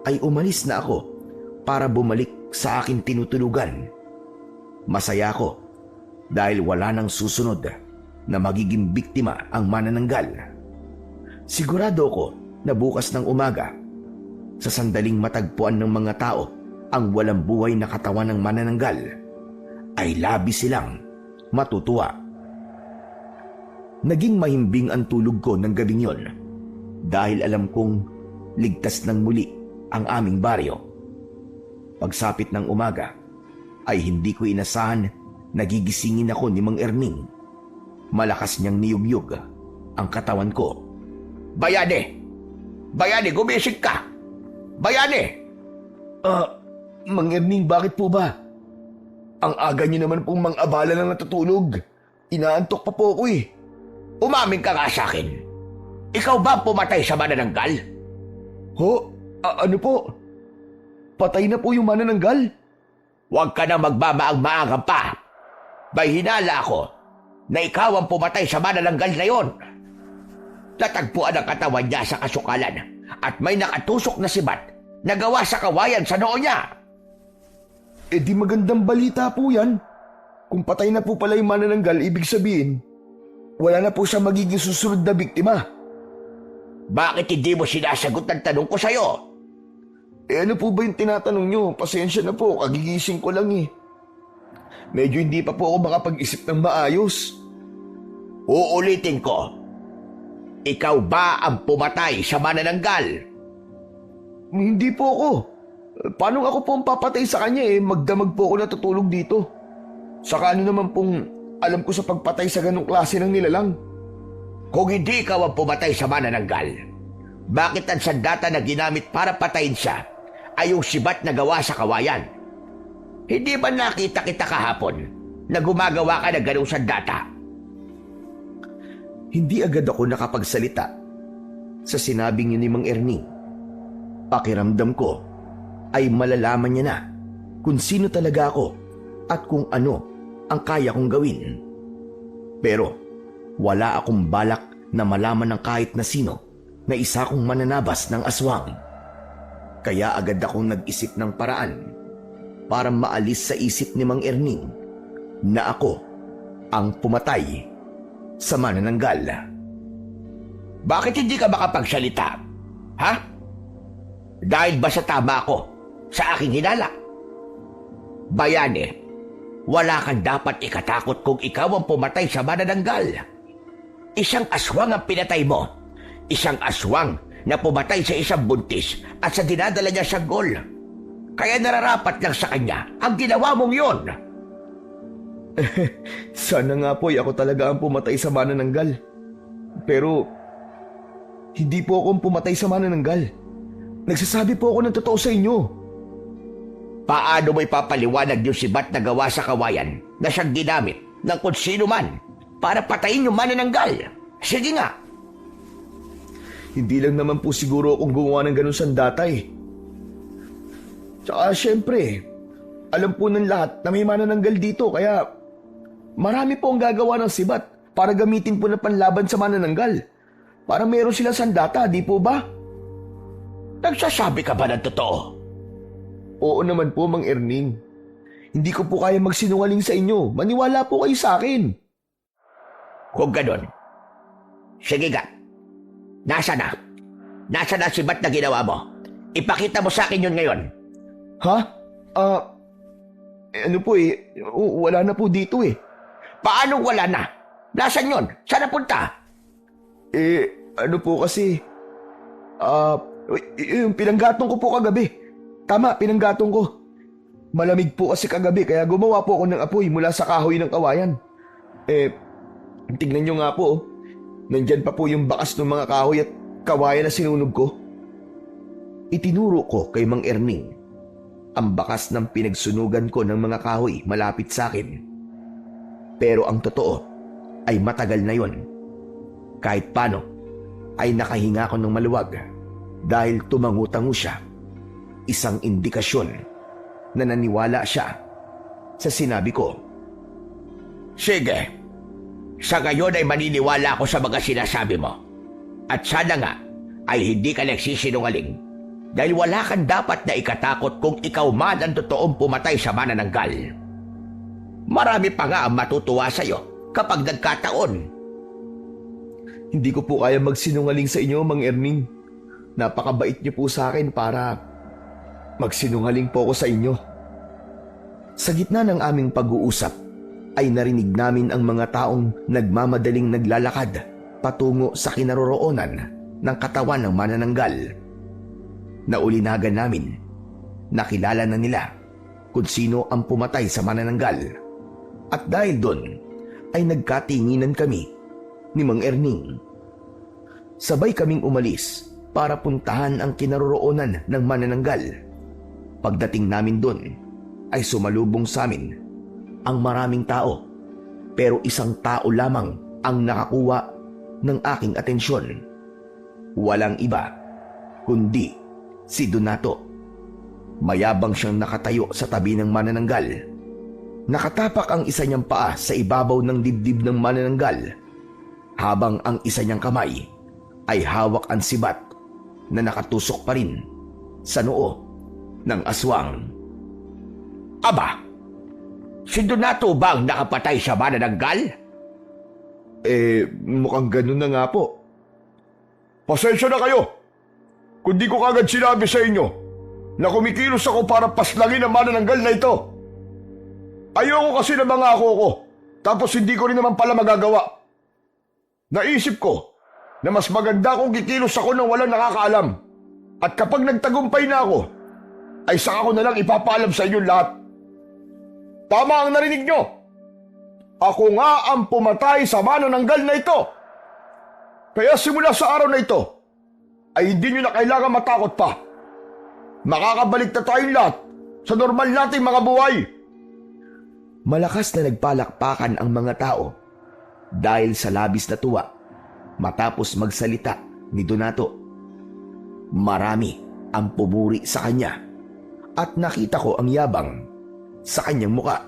ay umalis na ako para bumalik sa aking tinutulugan. Masaya ako dahil wala nang susunod na magiging biktima ang manananggal. Sigurado ko na bukas ng umaga, sa sandaling matagpuan ng mga tao ang walang buhay na katawan ng manananggal, ay labis silang matutuwa. Naging mahimbing ang tulog ko ng gabing yon dahil alam kong ligtas ng muli ang aming baryo. Pagsapit ng umaga, ay hindi ko inasahan na gigisingin ako ni Mang Erning. Malakas niyang niyugyug ang katawan ko. Bayani! Bayani, gumising ka! Bayani! Mang Erning, bakit po ba? Ang aga niyo naman pong mang-abala na natutulog. Inaantok pa po ako eh. Umamin ka nga sa akin. Ikaw ba ang pumatay sa manananggal? Ho? Ano po? Patay na po yung manananggal? Huwag ka na magmamaang-maangang pa. May hinala ako na ikaw ang pumatay sa manananggal na yon. Natagpuan ang katawan niya sa kasukalan at may nakatusok na sibat na gawa sa kawayan sa noo niya. Eh di magandang balita po yan. Kung patay na po pala yung manananggal, ibig sabihin, wala na po siya magiging susunod na biktima. Bakit hindi mo sinasagot ang tanong ko sa'yo? Eh ano po ba yung tinatanong nyo? Pasensya na po, kagigising ko lang eh. Medyo hindi pa po ako makapag-isip ng maayos. Uulitin ko. Ikaw ba ang pumatay sa manananggal? Hindi po ako. Paano ako po ang papatay sa kanya eh? Magdamag po ako natutulog dito. Saka ano naman pong alam ko sa pagpatay sa ganong klase ng nilalang. Kung hindi ikaw ang pumatay sa manananggal, bakit ang sandata na ginamit para patayin siya ay yung sibat na gawa sa kawayan? Hindi ba nakita kita kahapon na gumagawa ka ng ganong sandata? Hindi agad ako nakapagsalita sa sinabing yun ni Mang Erning. Pakiramdam ko ay malalaman niya na kung sino talaga ako at kung ano ang kaya kong gawin. Pero wala akong balak na malaman ng kahit na sino na isa kong mananabas ng aswang. Kaya agad akong nag-isip ng paraan para maalis sa isip ni Mang Erning na ako ang pumatay sa manananggal. Bakit hindi ka makapagsalita? Ha? Dahil ba sa tama ako sa aking hinala? Bayani, wala kang dapat ikatakot kung ikaw ang pumatay sa manananggal. Isang aswang ang pinatay mo. Isang aswang na pumatay sa isang buntis at sa dinadala niya sa gol. Kaya nararapat lang sa kanya ang ginawa mong yon. Sana nga po ako talaga ang pumatay sa manananggal. Pero hindi po ako ang pumatay sa manananggal. Nagsasabi po ako ng totoo sa inyo. Paano mo ipapaliwanag yung sibat na gawa sa kawayan na siyang ginamit ng kung sino man para patayin yung manananggal? Sige nga. Hindi lang naman po siguro akong gumawa ng ganun sandata eh. Tsaka syempre, alam po ng lahat na may manananggal dito kaya marami po ang gagawa ng sibat para gamitin po na panlaban sa manananggal. Para meron silang sandata, di po ba? Nagsasabi ka ba ng totoo? Oo naman po, Mang Erning. Hindi ko po kaya magsinungaling sa inyo. Maniwala po kayo sa akin. Kung ganon, sige nga. Nasa na? Nasa na sibat na ginawa mo? Ipakita mo sa akin yun ngayon. Ha? Ano po wala na po dito eh. Paano wala na? Nasaan yun? Saan napunta? Ano po kasi, yung pinanggatong ko po kagabi. Tama, pinanggatong ko. Malamig po kasi kagabi kaya gumawa po ako ng apoy mula sa kahoy ng kawayan. Tignan nyo nga po, nandyan pa po yung bakas ng mga kahoy at kawayan na sinunog ko. Itinuro ko kay Mang Erning ang bakas ng pinagsunugan ko ng mga kahoy malapit sa akin. Pero ang totoo ay matagal na yon. Kahit paano ay nakahinga ko ng maluwag dahil tumangu-tango siya. Isang indikasyon na naniwala siya sa sinabi ko. Sige, sa ngayon ay maniniwala ako sa mga sinasabi mo. At sana nga ay hindi ka nagsisinungaling dahil wala kang dapat na ikatakot kung ikaw man ang totoong pumatay sa manananggal. Marami pa nga ang matutuwa sa'yo kapag nagkataon. Hindi ko po kaya magsinungaling sa inyo, Mang Erning. Napakabait niyo po sa akin para magsinungaling po ako sa inyo. Sa gitna ng aming pag-uusap, ay narinig namin ang mga taong nagmamadaling naglalakad patungo sa kinaroroonan ng katawan ng manananggal. Naulinagan namin, nakilala na nila kung sino ang pumatay sa manananggal. At dahil doon, ay nagkatinginan kami ni Mang Erning. Sabay kaming umalis para puntahan ang kinaroroonan ng manananggal. Pagdating namin doon, ay sumalubong sa amin ang maraming tao, pero isang tao lamang ang nakakuha ng aking atensyon. Walang iba, kundi si Donato. Mayabang siyang nakatayo sa tabi ng manananggal. Nakatapak ang isa niyang paa sa ibabaw ng dibdib ng manananggal, habang ang isa niyang kamay ay hawak ang sibat na nakatusok pa rin sa noo ng aswang. Aba, si Donato ba ang nakapatay sa manananggal? Mukhang ganun na nga po. Pasensya na kayo kung di ko kagad sinabi sa inyo na kumikilos ako para paslangin ang manananggal na ito. Ayoko kasi na mangako ko, tapos hindi ko rin naman pala magagawa. Naisip ko na mas maganda kung kikilos ako nang walang nakakaalam. At kapag nagtagumpay na ako, ay saka ko na lang ipapaalam sa inyo lahat. Tama ang narinig nyo. Ako nga ang pumatay sa manananggal na ito. Kaya simula sa araw na ito, ay hindi nyo na kailangan matakot pa. Makakabalik na tayong lahat sa normal nating mga buhay. Malakas na nagpalakpakan ang mga tao dahil sa labis na tuwa matapos magsalita ni Donato. Marami ang pumuri sa kanya at nakita ko ang yabang sa kanyang muka.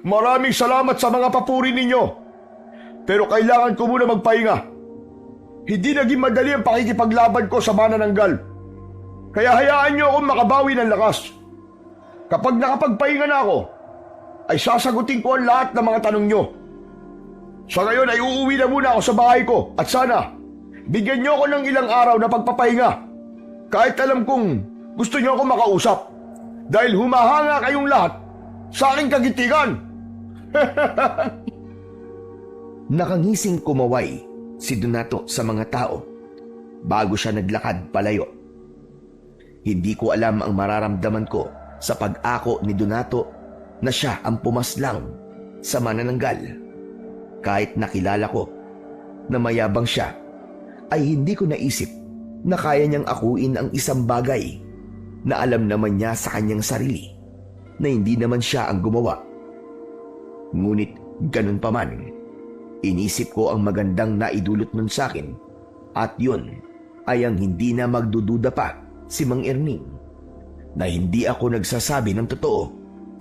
Maraming salamat sa mga papuri ninyo. Pero kailangan ko muna magpahinga. Hindi naging madali ang pakikipaglaban ko sa manananggal. Kaya hayaan nyo akong makabawi ng lakas. Kapag nakapagpahinga na ako, ay sasagutin ko ang lahat ng mga tanong nyo. Sa ngayon ay uuwi na muna ako sa bahay ko at sana, bigyan nyo ako ng ilang araw na pagpapahinga. Kahit alam kong gusto nyo ako makausap. Dahil humahanga kayong lahat sa aking kagitigan. Nakangising kumaway si Donato sa mga tao bago siya naglakad palayo. Hindi ko alam ang mararamdaman ko sa pag-ako ni Donato na siya ang pumaslang sa manananggal. Kahit nakilala ko na mayabang siya, ay hindi ko naisip na kaya niyang akuin ang isang bagay na alam naman niya sa kanyang sarili na hindi naman siya ang gumawa. Ngunit ganun pa man, inisip ko ang magandang naidulot nun sa akin at yun ay ang hindi na magdududa pa si Mang Erning na hindi ako nagsasabi ng totoo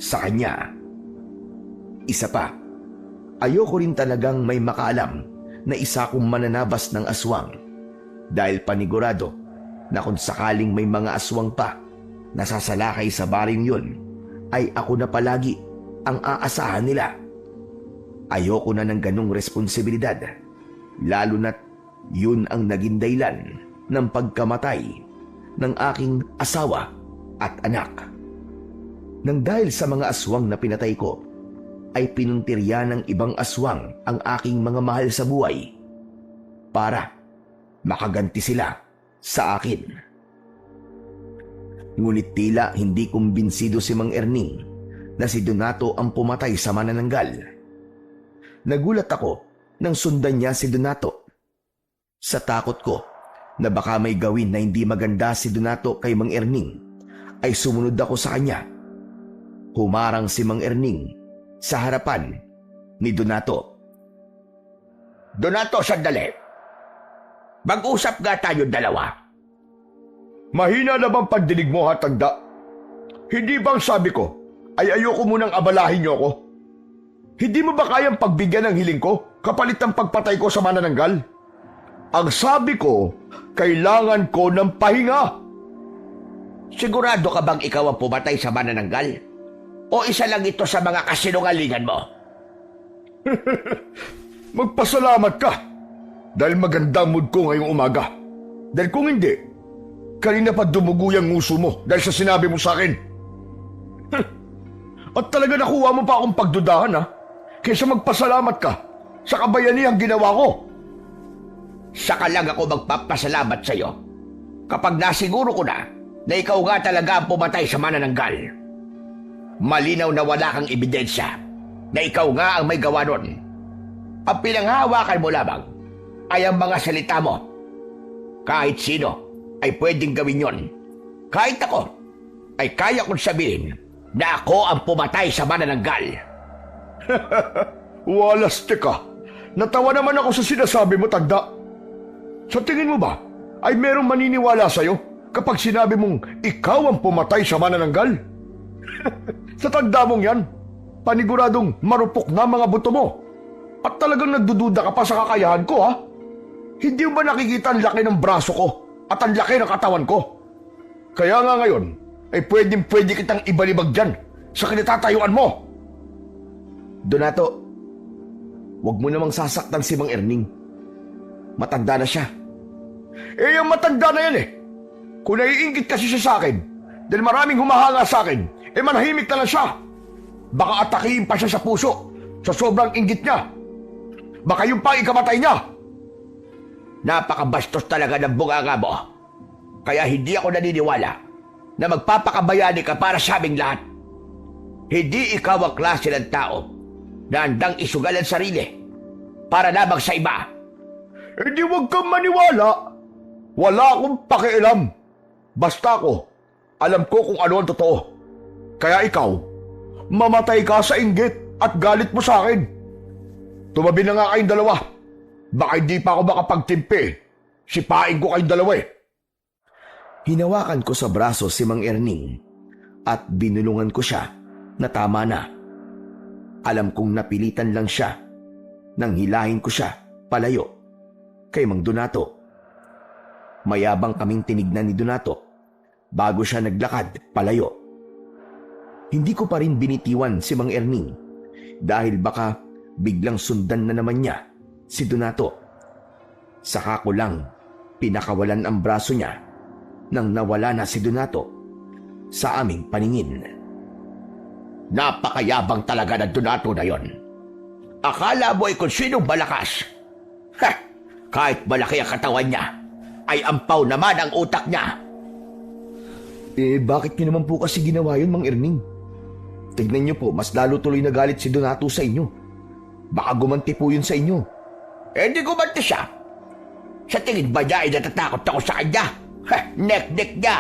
sa kanya. Isa pa, ayoko rin talagang may makaalam na isa kong mananabas ng aswang dahil panigurado na kung sakaling may mga aswang pa na sasalakay sa baring yun, ay ako na palagi ang aasahan nila. Ayoko na ng ganong responsibilidad, lalo na't yun ang naging dahilan ng pagkamatay ng aking asawa at anak. Nang dahil sa mga aswang na pinatay ko, ay pinuntirya ng ibang aswang ang aking mga mahal sa buhay para makaganti sila sa akin. Ngunit tila hindi kumbinsido si Mang Erning na si Donato ang pumatay sa manananggal. Nagulat ako nang sundan niya si Donato. Sa takot ko na baka may gawin na hindi maganda si Donato kay Mang Erning, ay sumunod ako sa kanya. Humarang si Mang Erning sa harapan ni Donato. Donato, sandali. Mag-usap nga tayo dalawa. Mahina na bang pagdinig mo, ha, tanda? Hindi bang sabi ko ay ayoko munang abalahin niyo ako? Hindi mo ba kayang pagbigyan ng hiling ko kapalit ng pagpatay ko sa manananggal? Ang sabi ko, kailangan ko ng pahinga. Sigurado ka bang ikaw ang pumatay sa manananggal? O isa lang ito sa mga kasinungalingan mo? Magpasalamat ka dahil maganda mood ko ngayong umaga. Dahil kung hindi, kanina pa dumugo yung nguso mo dahil sa sinabi mo sa akin. At talaga nakuha mo pa akong pagdudahan, ha? Kaysa magpasalamat ka sa kabayanihan ginawa ko. Saka lang ako magpapasalamat sa iyo kapag nasiguro ko na ikaw nga talaga ang pumatay sa manananggal. Malinaw na wala kang ebidensya na ikaw nga ang may gawa nun. Ang pinanghahawakan mo lamang ay ang mga salita mo. Kahit sino ay pwedeng gawin yon. Kahit ako ay kaya kong sabihin na ako ang pumatay sa manananggal. Walastik ka. Natawa naman ako sa sinasabi mo, tagda. Sa tingin mo ba ay merong maniniwala sa'yo kapag sinabi mong ikaw ang pumatay sa manananggal? Sa tanda mong yan, paniguradong marupok na mga buto mo. At talagang nagdududa ka pa sa kakayahan ko, ha? Hindi mo ba nakikita ang laki ng braso ko at ang laki ng katawan ko? Kaya nga ngayon, ay pwede kitang ibalibag dyan sa kinatatayuan mo. Donato, huwag mo namang sasaktan si Mang Erning. Matanda na siya. Eh, yung matanda na yan eh. Kung naiinggit kasi siya sa akin, dahil maraming humahanga sa akin, eh manahimik na lang siya. Baka atakihin pa siya sa puso sa sobrang inggit niya. Baka yung pang ikamatay niya. Napakabastos talaga ng bunganga mo. Kaya hindi ako naniniwala na magpapakabayani ka para sa aming lahat. Hindi ikaw ang klase ng tao na handang isugal ang sarili para lamang sa iba. Eh di huwag kang maniwala. Wala akong pakialam. Basta ako, alam ko kung ano ang totoo. Kaya ikaw, mamatay ka sa inggit at galit mo sa akin. Tumabi na nga kayong dalawa. Baka hindi pa ako makapagtimpi. Sipain ko kayong dalawa eh. Hinawakan ko sa braso si Mang Erning at binulungan ko siya na tama na. Alam kong napilitan lang siya nang hilahin ko siya palayo kay Mang Donato. Mayabang kaming tinignan ni Donato bago siya naglakad palayo. Hindi ko pa rin binitiwan si Mang Erning dahil baka biglang sundan na naman niya si Donato. Saka ko lang pinakawalan ang braso niya nang nawala na si Donato sa aming paningin. Napakayabang talaga ng Donato na yon. Akala mo ay kung sinong malakas. Ha! Kahit malaki ang katawan niya, ay ampaw naman ang utak niya. Eh bakit niyo naman po kasi ginawa yun, Mang Erning? Tignan niyo po, mas lalo tuloy na galit si Donato sa inyo. Baka gumanti po yun sa inyo. Eh di gumanti siya. Sa tingin ba niya ay natatakot ako sa kanya? Ha! Nek-nek niya.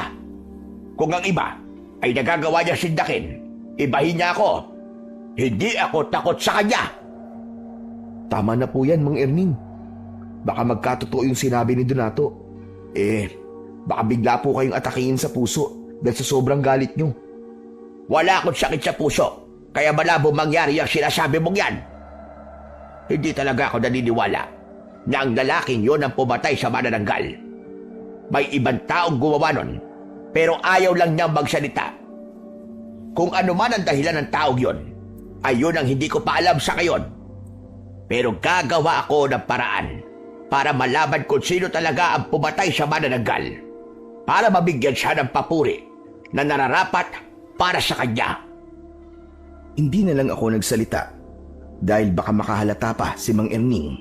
Kung ang iba ay nagagawa niya sindakin, ibahin niya ako. Hindi ako takot sa kanya. Tama na po yan, Mang Erning. Baka magkatotoo yung sinabi ni Donato. Eh, baka bigla po kayong atakihin sa puso dahil sa sobrang galit nyo. Wala akong sakit sa puso, kaya malabo mangyari ang sinasabi mong yan. Hindi talaga ako naniniwala na ang lalaking yon ang pumatay sa manananggal. May ibang taong gumawa nun, pero ayaw lang niyang magsalita. Kung ano man ang dahilan ng taong yon, ay yun ang hindi ko pa alam sa ngayon. Pero gagawa ako ng paraan para malaman kung sino talaga ang pumatay sa manananggal, para mabigyan siya ng papuri na nararapat para sa kanya. Hindi na lang ako nagsalita dahil baka makahalata pa si Mang Erning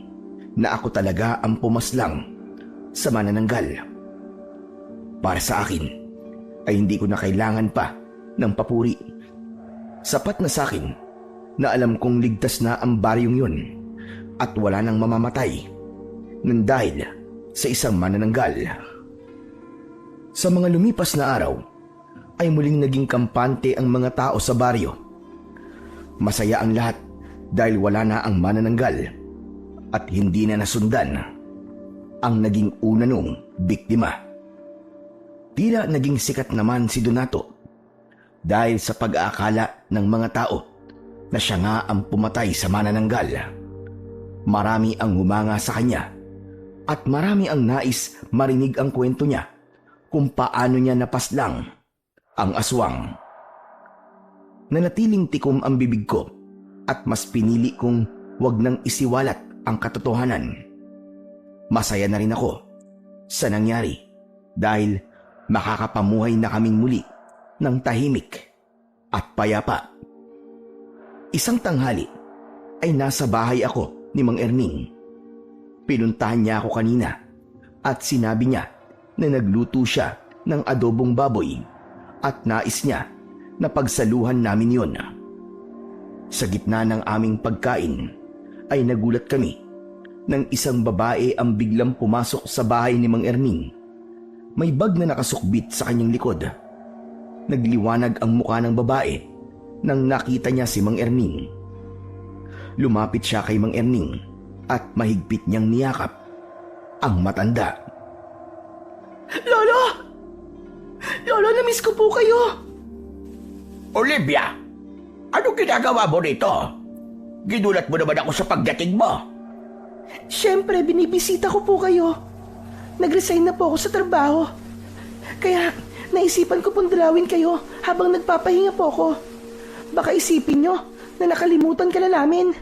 na ako talaga ang pumaslang sa manananggal. Para sa akin ay hindi ko na kailangan pa ng papuri. Sapat na sa akin na alam kong ligtas na ang baryong yun at wala nang mamamatay nang dahil sa isang manananggal. Sa mga lumipas na araw ay muling naging kampante ang mga tao sa baryo. Masaya ang lahat dahil wala na ang manananggal at hindi na nasundan ang naging una nung biktima. Tila naging sikat naman si Donato dahil sa pag-aakala ng mga tao na siya nga ang pumatay sa manananggal. Marami ang humanga sa kanya at marami ang nais marinig ang kwento niya kung paano niya napaslang ang aswang. Nanatiling tikom ang bibig ko at mas pinili kong wag nang isiwalat ang katotohanan. Masaya na rin ako sa nangyari dahil makakapamuhay na kaming muli ng tahimik at payapa. Isang tanghali ay nasa bahay ako ni Mang Erning. Pinuntahan niya ako kanina at sinabi niya na nagluto siya ng adobong baboy at nais niya na pagsaluhan namin yon. Sa gitna ng aming pagkain ay nagulat kami nang isang babae ang biglang pumasok sa bahay ni Mang Erning. May bag na nakasukbit sa kanyang likod. Nagliwanag ang mukha ng babae nang nakita niya si Mang Erning. Lumapit siya kay Mang Erning at mahigpit niyang niyakap ang matanda. Lolo! Lolo, namiss ko po kayo! Olivia, anong ginagawa mo rito? Ginulat mo naman ako sa pagdating mo. Siyempre, binibisita ko po kayo. Nag-resign na po ako sa trabaho. Kaya naisipan ko pong dalawin kayo habang nagpapahinga po ako. Baka isipin nyo na nakalimutan ka na namin.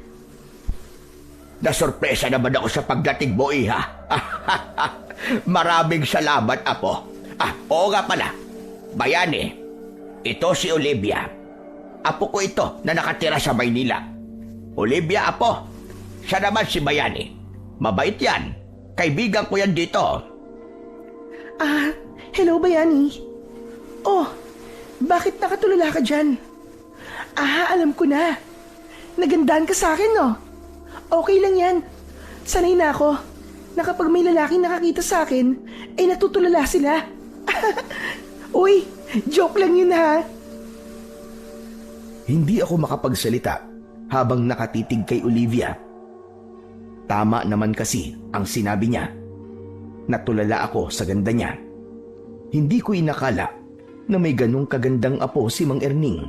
Nasorpresa naman ako sa pagdating mo, iha. Maraming salamat, apo. Oo nga pala. Bayani, ito si Olivia. Apo ko ito na nakatira sa Maynila. Olivia, apo. Siya naman si Bayani. Mabait yan. Kaibigan ko yan dito. Hello Bayani. Oh, bakit nakatulala ka dyan? Alam ko na. Nagandaan ka sa akin, no? Okay lang yan. Sanay na ako na kapag may lalaking nakakita sa akin, ay natutulala sila. Uy, joke lang yun ha. Hindi ako makapagsalita habang nakatitig kay Olivia. Tama naman kasi ang sinabi niya. Natulala ako sa ganda niya. Hindi ko inakala na may ganong kagandang apo si Mang Erning.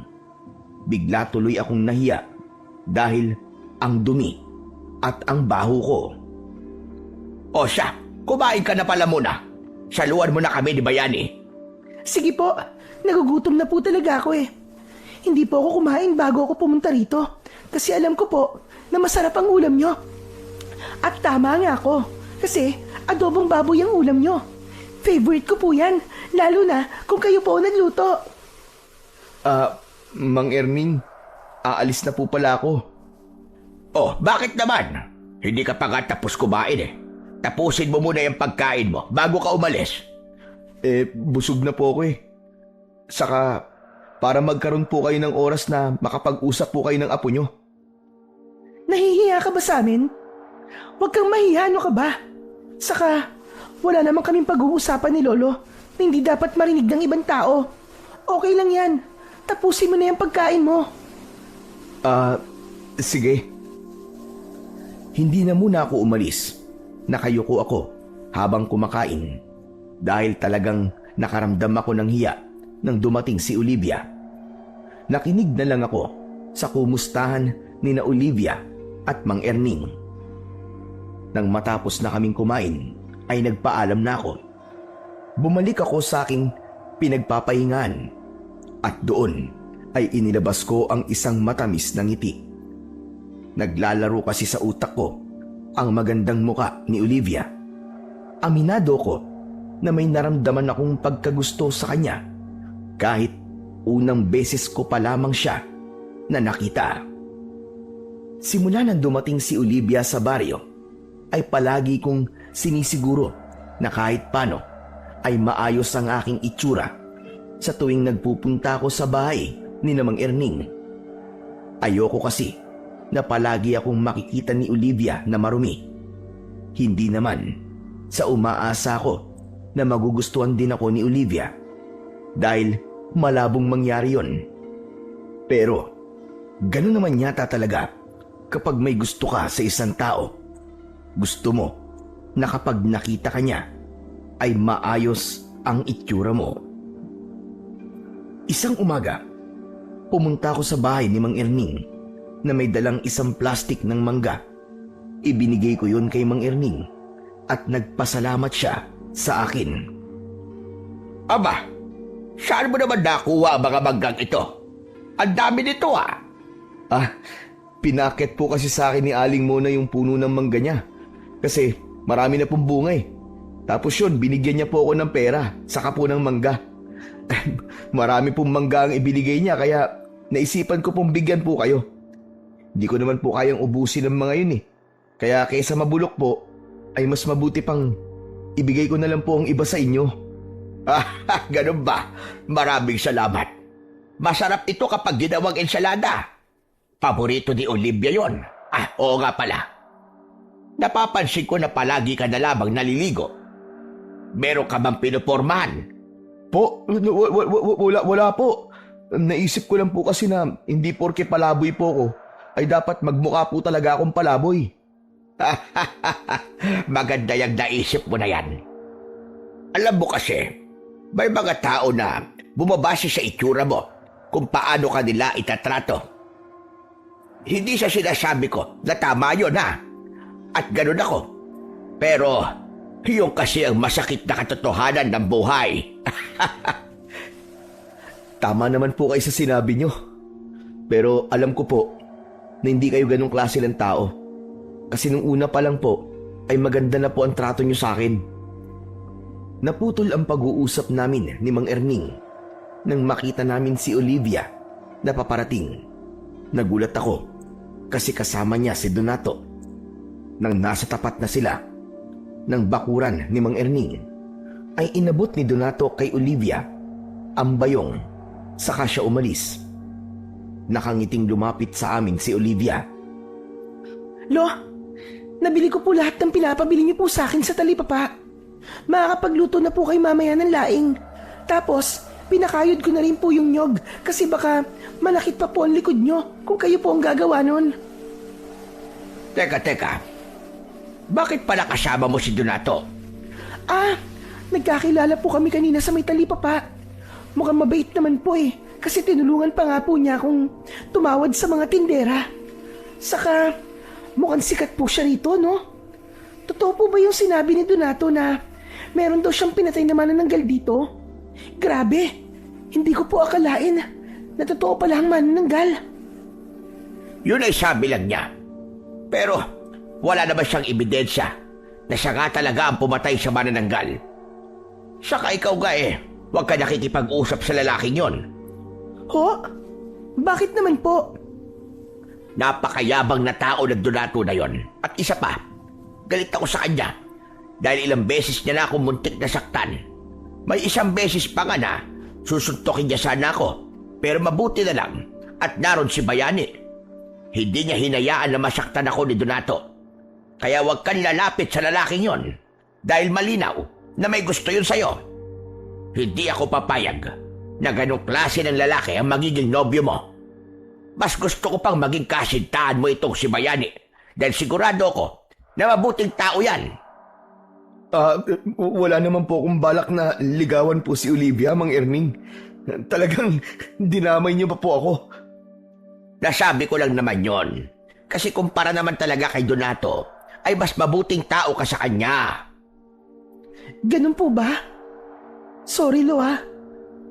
Bigla tuloy akong nahiya dahil ang dumi at ang baho ko. O siya, kumain ka na pala muna. Saluhan mo na kami ni Bayani. Sige po, nagugutom na po talaga ako eh. Hindi po ako kumain bago ako pumunta rito kasi alam ko po na masarap ang ulam nyo. At tama nga ako kasi adobong baboy ang ulam nyo. Favorite ko po yan, lalo na kung kayo po nagluto. Mang Erning, aalis na po pala ako. Oh, bakit naman? Hindi ka pa nga tapos kumain eh. Tapusin mo muna yung pagkain mo bago ka umalis. Busog na po ako eh. Saka, para magkaroon po kayo ng oras na makapag-usap po kayo ng apo nyo. Nahihiya ka ba sa amin? Huwag kang mahiya, ano ka ba? Saka, wala namang kaming pag-uusapan ni Lolo na hindi dapat marinig ng ibang tao. Okay lang yan. Tapusin mo na yung pagkain mo. Sige. Hindi na muna ako umalis. Nakayuko ako habang kumakain dahil talagang nakaramdam ako ng hiya nang dumating si Olivia. Nakinig na lang ako sa kumustahan ni na Olivia at Mang Erning. Nang matapos na kaming kumain ay nagpaalam na ako. Bumalik ako sa aking pinagpapahingaan at doon ay inilabas ko ang isang matamis na ngiti. Naglalaro kasi sa utak ko ang magandang muka ni Olivia. Aminado ko na may naramdaman akong pagkagusto sa kanya kahit unang beses ko pa lamang siya na nakita. Simula nang dumating si Olivia sa baryo, ay palagi kong sinisiguro na kahit paano ay maayos ang aking itsura sa tuwing nagpupunta ako sa bahay ni Mang Erning. Ayoko kasi na palagi akong makikita ni Olivia na marumi. Hindi naman sa umaasa ko na magugustuhan din ako ni Olivia dahil malabong mangyari yon. Pero gano'n naman yata talaga kapag may gusto ka sa isang tao. Gusto mo na kapag nakita ka niya ay maayos ang itsura mo. Isang umaga, pumunta ako sa bahay ni Mang Erning na may dalang isang plastik ng mangga. Ibinigay ko yon kay Mang Erning at nagpasalamat siya sa akin. Aba, saan mo naman nakuha ang mga manggang ito? Ang dami nito Pinakit po kasi sa akin ni Aling Mona yung puno ng mangga niya. Kasi marami na pong bunga eh. Tapos yun, binigyan niya po ako ng pera, saka po ng mangga. Marami pong mangga ang ibinigay niya kaya naisipan ko pong bigyan po kayo. Hindi ko naman po kayang ubusin ng mga yun eh. Kaya kaysa mabulok po, ay mas mabuti pang ibigay ko na lang po ang iba sa inyo. Ganun ba? Maraming salamat. Masarap ito kapag ginawang ensalada. Paborito ni Olivia yon. Oo nga pala. Napapansin ko na palagi ka na lamang naliligo. Meron ka bang pinupormahan? Po, wala po. Naisip ko lang po kasi na hindi porke palaboy po ko, ay dapat magmukha po talaga akong palaboy. Maganda yung naisip mo na yan. Alam mo kasi, may mga tao na bumabase sa itsura mo kung paano ka nila itatrato. Hindi sa sinasabi ko na tama yun at ganun ako. Pero yung kasi ang masakit na katotohanan ng buhay. Tama naman po kayo sa sinabi nyo. Pero alam ko po na hindi kayo ganong klase ng tao. Kasi nung una pa lang po ay maganda na po ang trato nyo sa akin. Naputol ang pag-uusap namin ni Mang Erning nang makita namin si Olivia na paparating. Nagulat ako kasi kasama niya si Donato. Nang nasa tapat na sila ng bakuran ni Mang Erning, ay inabot ni Donato kay Olivia ang bayong saka siya umalis. Nakangiting lumapit sa amin si Olivia. Lo, nabili ko po lahat ng pinapabili niyo po sa akin sa talipapa. Makakapagluto na po kayo mamaya ng laing. Tapos, pinakayod ko na rin po yung nyog kasi baka malakit pa po ang likod nyo kung kayo po ang gagawa nun. Teka. Bakit pala kasama mo si Donato? Nagkakilala po kami kanina sa may talipapa. Mukhang mabait naman po eh kasi tinulungan pa nga po niya akong tumawad sa mga tindera. Saka, mukhang sikat po siya rito, no? Totoo po ba yung sinabi ni Donato na meron daw siyang pinatay na manananggal dito? Grabe, hindi ko po akalain na totoo pala ang manananggal. Yun ay sabi lang niya. Pero wala naman siyang ebidensya na siya nga talaga ang pumatay sa manananggal. Saka ikaw nga huwag ka nakikipag-usap sa lalaking yon. Ho? Bakit naman po? Napakayabang na tao ng Donato na yon. At isa pa, galit ako sa kanya dahil ilang beses niya na akong muntik na saktan. May isang beses pa nga na susuntokin niya sana ako, pero mabuti na lang at naroon si Bayani. Hindi niya hinayaan na masaktan ako ni Donato. Kaya huwag kang lalapit sa lalaking yon dahil malinaw na may gusto yun sa'yo. Hindi ako papayag na ganong klase ng lalaki ang magiging nobyo mo. Mas gusto ko pang maging kasintahan mo itong si Bayani dahil sigurado ako na mabuting tao yan. Wala naman po akong balak na ligawan po si Olivia, Mang Erning. Talagang dinamay niyo pa po ako. Nasabi ko lang naman yon. Kasi kumpara naman talaga kay Donato, ay mas mabuting tao ka sa kanya. Ganun po ba? Sorry, Lo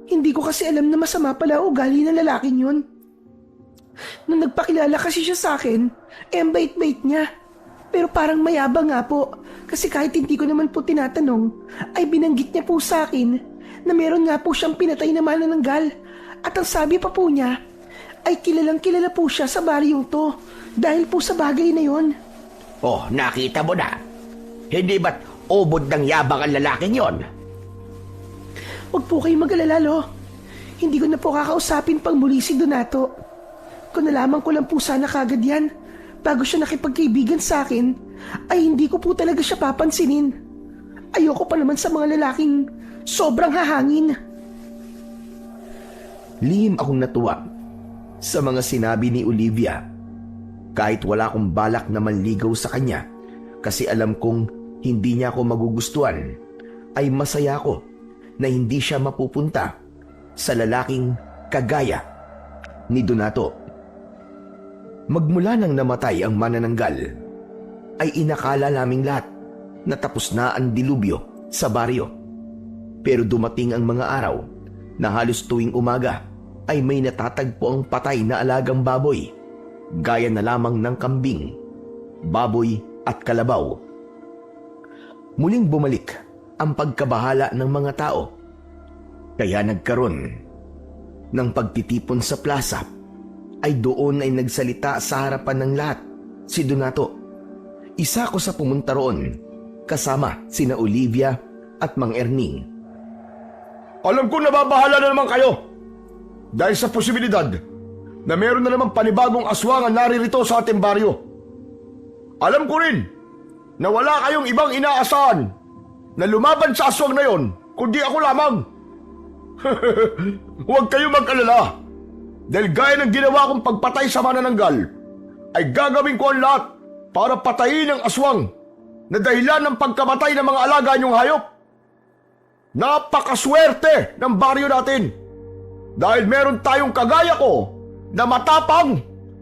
Hindi ko kasi alam na masama pala ugali ng lalaking yun. Nung nagpakilala kasi siya sa akin, ang bait-bait niya. Pero parang mayabang nga po. Kasi kahit hindi ko naman po tinatanong, ay binanggit niya po sa akin na meron nga po siyang pinatay na manananggal. At ang sabi pa po niya, ay kilalang kilala po siya sa baryong to dahil po sa bagay na yon. Oh, nakita mo na. Hindi ba't ubod ng yabang ang lalaking yon? Huwag po kayong mag-alala, Lo. Hindi ko na po kakausapin pang muli si Donato. Kung nalaman ko lang po sana kagad yan, bago siya nakipagkaibigan sa akin, ay hindi ko po talaga siya papansinin. Ayoko pa naman sa mga lalaking sobrang hahangin. Lihim akong natuwa sa mga sinabi ni Olivia. Kahit wala akong balak na manligaw sa kanya kasi alam kong hindi niya ako magugustuhan, ay masaya ako na hindi siya mapupunta sa lalaking kagaya ni Donato. Magmula nang namatay ang manananggal, ay inakala naming lahat na tapos na ang dilubyo sa baryo. Pero dumating ang mga araw na halos tuwing umaga ay may natatagpo ang patay na alagang baboy, gaya na lamang ng kambing, baboy at kalabaw. Muling bumalik ang pagkabahala ng mga tao, kaya nagkaroon ng pagtitipon sa plaza. Ay doon ay nagsalita sa harapan ng lahat si Donato. Isa ko sa pumunta roon kasama sina Olivia at Mang Erning. Alam ko nababahala na naman kayo dahil sa posibilidad na meron na naman panibagong aswang ang naririto sa ating baryo. Alam ko rin na wala kayong ibang inaasahan na lumaban sa aswang na yon kundi ako lamang. Huwag kayong mag-alala dahil gaya ng ginawa kong pagpatay sa manananggal ay gagawin ko ang lahat para patayin ang aswang na dahilan ng pagkamatay ng mga alaga niyong hayop. Napakaswerte ng baryo natin dahil meron tayong kagaya ko na matapang,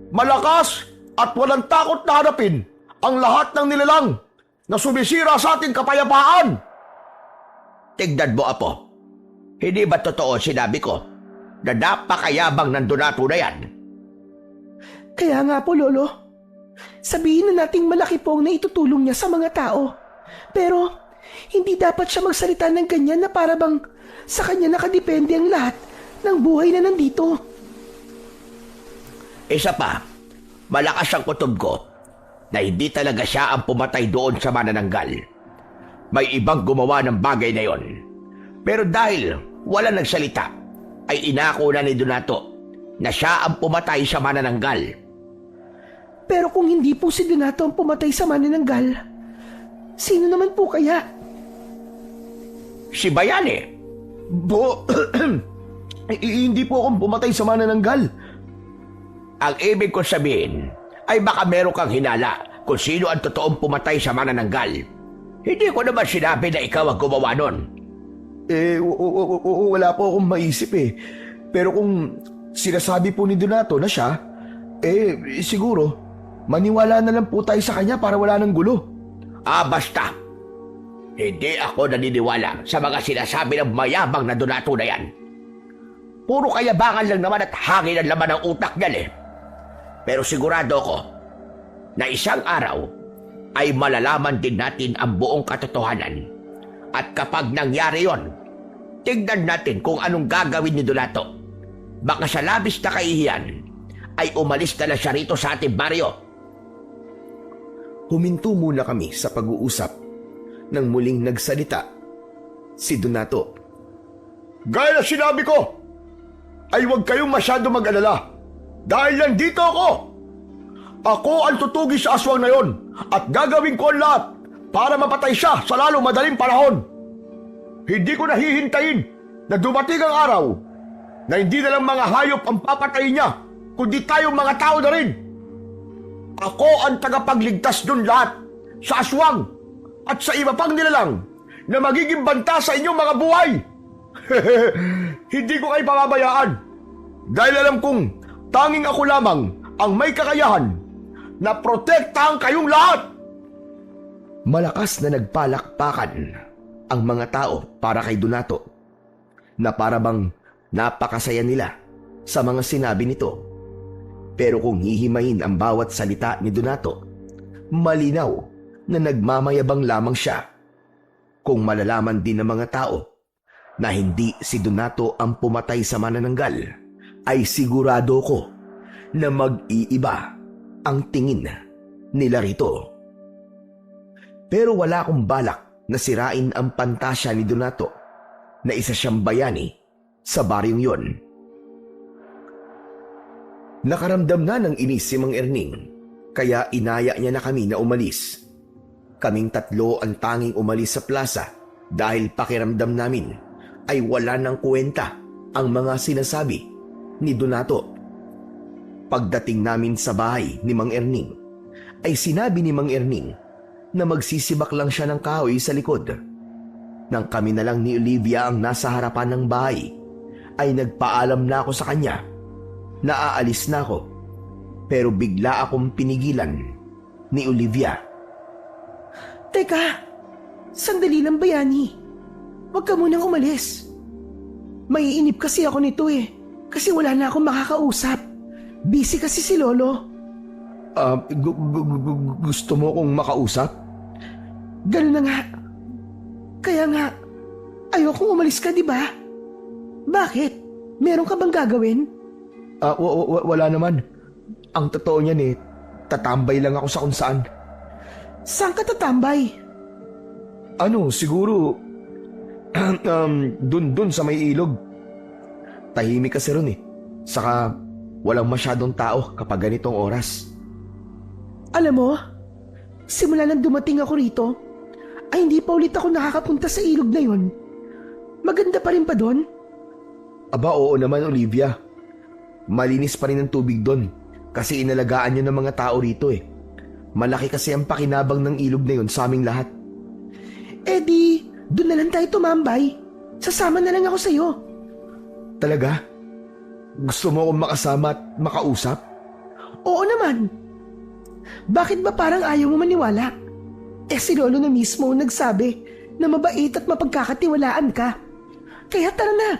malakas at walang takot na harapin ang lahat ng nilalang na sumisira sa ating kapayapaan. Tignan mo, Apo. Hindi ba totoo sinabi ko na napakayabang ng Donato na yan? Kaya nga po, Lolo. Sabihin na nating malaki po ang naitutulong niya sa mga tao. Pero, hindi dapat siya magsalita ng ganyan na para bang sa kanya nakadepende ang lahat ng buhay na nandito. Isa pa, malakas ang kutob ko na hindi talaga siya ang pumatay doon sa manananggal. May ibang gumawa ng bagay na yon. Pero dahil wala nagsalita, ay inako na ni Donato na siya ang pumatay sa manananggal. Pero kung hindi po si Donato ang pumatay sa manananggal, sino naman po kaya? Si Bayani. Hindi po akong pumatay sa manananggal. Ang ibig ko sabihin ay baka meron kang hinala kung sino ang totoong pumatay sa manananggal. Hindi ko naman sinabi na ikaw ang gumawa nun. Wala po akong maisip eh. Pero kung sinasabi po ni Donato na siya, siguro maniwala na lang po tayo sa kanya para wala ng gulo. Basta. Hindi ako naniniwala sa mga sinasabi ng mayabang na Donato na yan. Puro kayabangan lang naman at hangin ang laman ng utak niyan eh. Pero sigurado ko na isang araw ay malalaman din natin ang buong katotohanan. At kapag nangyari yon, tignan natin kung anong gagawin ni Donato. Baka sa labis na kahihiyan ay umalis na siya rito sa ating baryo. Huminto muna kami sa pag-uusap nang muling nagsalita si Donato. Gaya na sinabi ko, ay huwag kayong masyado mag-alala dahil nandito ako. Ako ang tutugi sa aswang na yon at gagawin ko ang lahat para mapatay siya sa lalong madaling panahon. Hindi ko nahihintayin na dumating ang araw na hindi na lang mga hayop ang papatayin niya, kundi tayong mga tao na rin. Ako ang tagapagligtas dun lahat sa aswang at sa iba pang nilalang na magiging banta sa inyong mga buhay. Hindi ko kayo pababayaan dahil alam kong tanging ako lamang ang may kakayahan na protektahan kayong lahat. Malakas na nagpalakpakan ang mga tao para kay Donato na para bang napakasaya nila sa mga sinabi nito. Pero kung hihimayin ang bawat salita ni Donato, malinaw na nagmamayabang lamang siya. Kung malalaman din ng mga tao na hindi si Donato ang pumatay sa manananggal, ay sigurado ko na mag-iiba ang tingin nila rito. Pero wala akong balak na sirain ang pantasya ni Donato na isa siyang bayani sa baryong yon. Nakaramdam na ng inis si Mang Erning, kaya inaya niya na kami na umalis. Kaming tatlo ang tanging umalis sa plaza dahil pakiramdam namin ay wala ng kwenta ang mga sinasabi ni Donato. Pagdating namin sa bahay ni Mang Erning, ay sinabi ni Mang Erning na magsisibak lang siya ng kahoy sa likod. Nang kami na lang ni Olivia ang nasa harapan ng bahay, ay nagpaalam na ako sa kanya na aalis na ako. Pero bigla akong pinigilan ni Olivia. Teka, sandali lang bayani. Huwag ka munang umalis. Maiinip kasi ako nito kasi wala na akong makakausap. Busy kasi si Lolo. Gusto mo kong makausap? Ganun na nga. Kaya nga, ayokong umalis ka, di ba? Bakit? Meron ka bang gagawin? Wala naman. Ang totoo niyan tatambay lang ako sa kung saan. Saan ka tatambay? Siguro, dun sa may ilog. Tahimik kasi ron Saka, walang masyadong tao kapag ganitong oras. Alam mo, simula nang dumating ako rito, ay hindi pa ulit ako nakakapunta sa ilog na yon. Maganda pa rin ba doon? Aba, oo naman, Olivia. Malinis pa rin ang tubig doon kasi inalagaan niyo ng mga tao rito Malaki kasi ang pakinabang ng ilog na yon sa aming lahat. Di, doon na lang tayo tumambay. Sasama na lang ako sa'yo. Talaga? Gusto mo akong makasama at makausap? Oo naman. Bakit ba parang ayaw mo maniwala? Si Lolo na mismo ang nagsabi na mabait at mapagkakatiwalaan ka. Kaya tara na.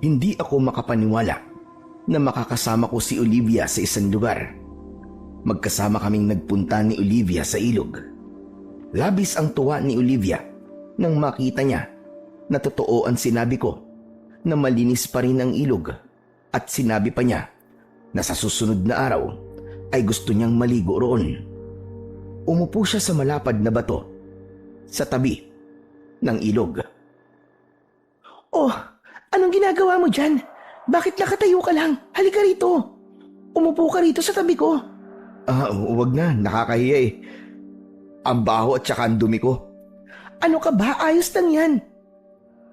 Hindi ako makapaniwala na makakasama ko si Olivia sa isang lugar. Magkasama kaming nagpunta ni Olivia sa ilog. Labis ang tuwa ni Olivia nang makita niya na totoo ang sinabi ko na malinis pa rin ang ilog, at sinabi pa niya na sa susunod na araw ay gusto niyang maligo roon. Umupo siya sa malapad na bato sa tabi ng ilog. Oh, anong ginagawa mo dyan? Bakit nakatayo ka lang? Halika rito. Umupo ka rito sa tabi ko. Huwag na. Nakakahiya Ang baho at saka ang dumi ko. Ano ka ba? Ayos lang yan.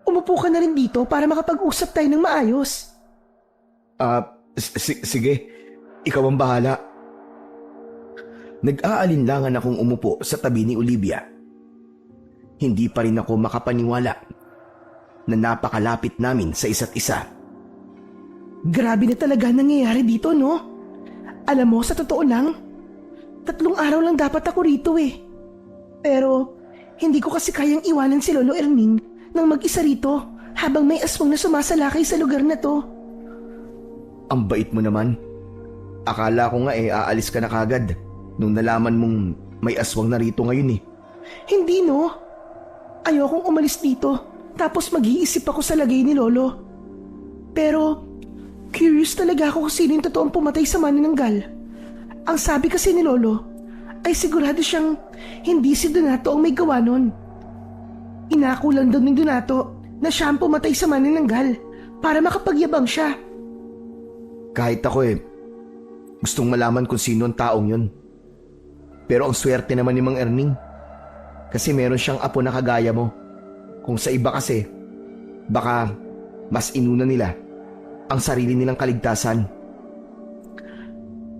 Umupo ka na rin dito para makapag-usap tayo ng maayos. Sige. Ikaw ang bahala. Nag-aalinlangan akong umupo sa tabi ni Olivia. Hindi pa rin ako makapaniwala na napakalapit namin sa isa't isa. Grabe na talaga nangyayari dito, no? Alam mo, sa totoo lang, 3 araw lang dapat ako rito Pero, hindi ko kasi kayang iwanan si Lolo Erning nang mag-isa rito habang may aswang na sumasalakay sa lugar na to. Ang bait mo naman. Akala ko nga aalis ka na kagad nung nalaman mong may aswang na rito ngayon Hindi, no? Ayokong umalis dito tapos mag-iisip ako sa lagay ni Lolo. Pero, curious talaga ako kung sino yung totoong pumatay sa manananggal. Ang sabi kasi ni Lolo ay sigurado siyang hindi si Donato ang may gawa nun. Inako lang daw ni Donato na siya ang pumatay sa manananggal para makapagyabang siya. Kahit ako gustong malaman kung sino ang taong yun. Pero ang swerte naman ni Mang Erning kasi meron siyang apo na kagaya mo. Kung sa iba kasi, baka mas inuna nila ang sarili nilang kaligtasan.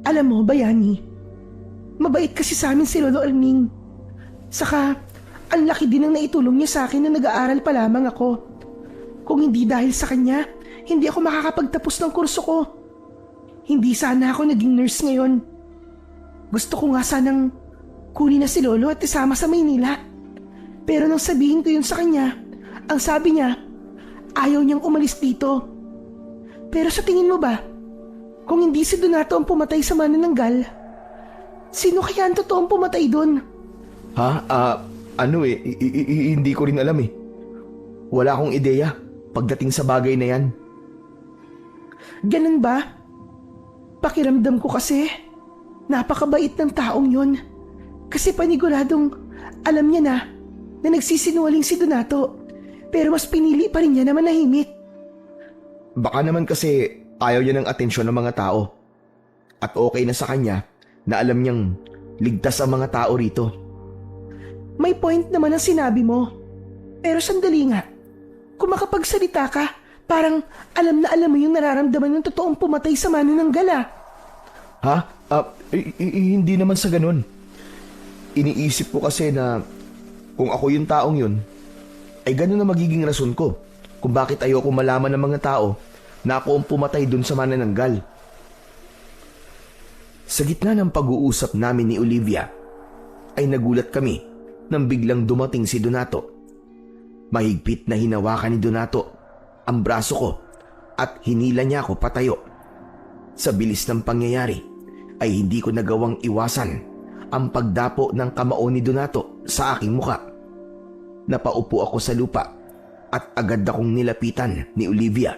Alam mo, Bayani, mabait kasi sa amin si Lolo Erning. Saka, ang laki din ang naitulong niya sa akin na nag-aaral pa lamang ako. Kung hindi dahil sa kanya, hindi ako makakapagtapos ng kurso ko. Hindi sana ako naging nurse ngayon. Gusto ko nga sanang kunin na si Lolo at isama sa Maynila. Pero nang sabihin ko yun sa kanya, ang sabi niya, ayaw niyang umalis dito. Pero sa tingin mo ba, kung hindi si Donato ang pumatay sa manananggal, Sino kaya ang totoong pumatay doon? Ha? Hindi ko rin alam eh. Wala akong ideya pagdating sa bagay na yan. Ganun ba? Pakiramdam ko kasi, napakabait ng taong yon. Kasi paniguradong alam niya na nagsisinungaling si Donato. Pero mas pinili pa rin niya na manahimik. Baka naman kasi ayaw niya ng atensyon ng mga tao. At okay na sa kanya na alam niyang ligtas ang mga tao rito. May point naman ang sinabi mo. Pero sandali nga, kung makapagsalita ka, parang alam na alam mo yung nararamdaman ng totoong pumatay sa manananggal ah. Ha? Hindi naman sa ganun. Iniisip ko kasi na kung ako yung taong yun, ay ganun na magiging rason ko kung bakit ayoko malaman ng mga tao na ako ang pumatay dun sa manananggal. Sa gitna ng pag-uusap namin ni Olivia, ay nagulat kami nang biglang dumating si Donato. Mahigpit na hinawakan ni Donato ang braso ko at hinila niya ako patayo. Sa bilis ng pangyayari ay hindi ko nagawang iwasan ang pagdapo ng kamao ni Donato sa aking muka. Napaupo ako sa lupa at agad akong nilapitan ni Olivia.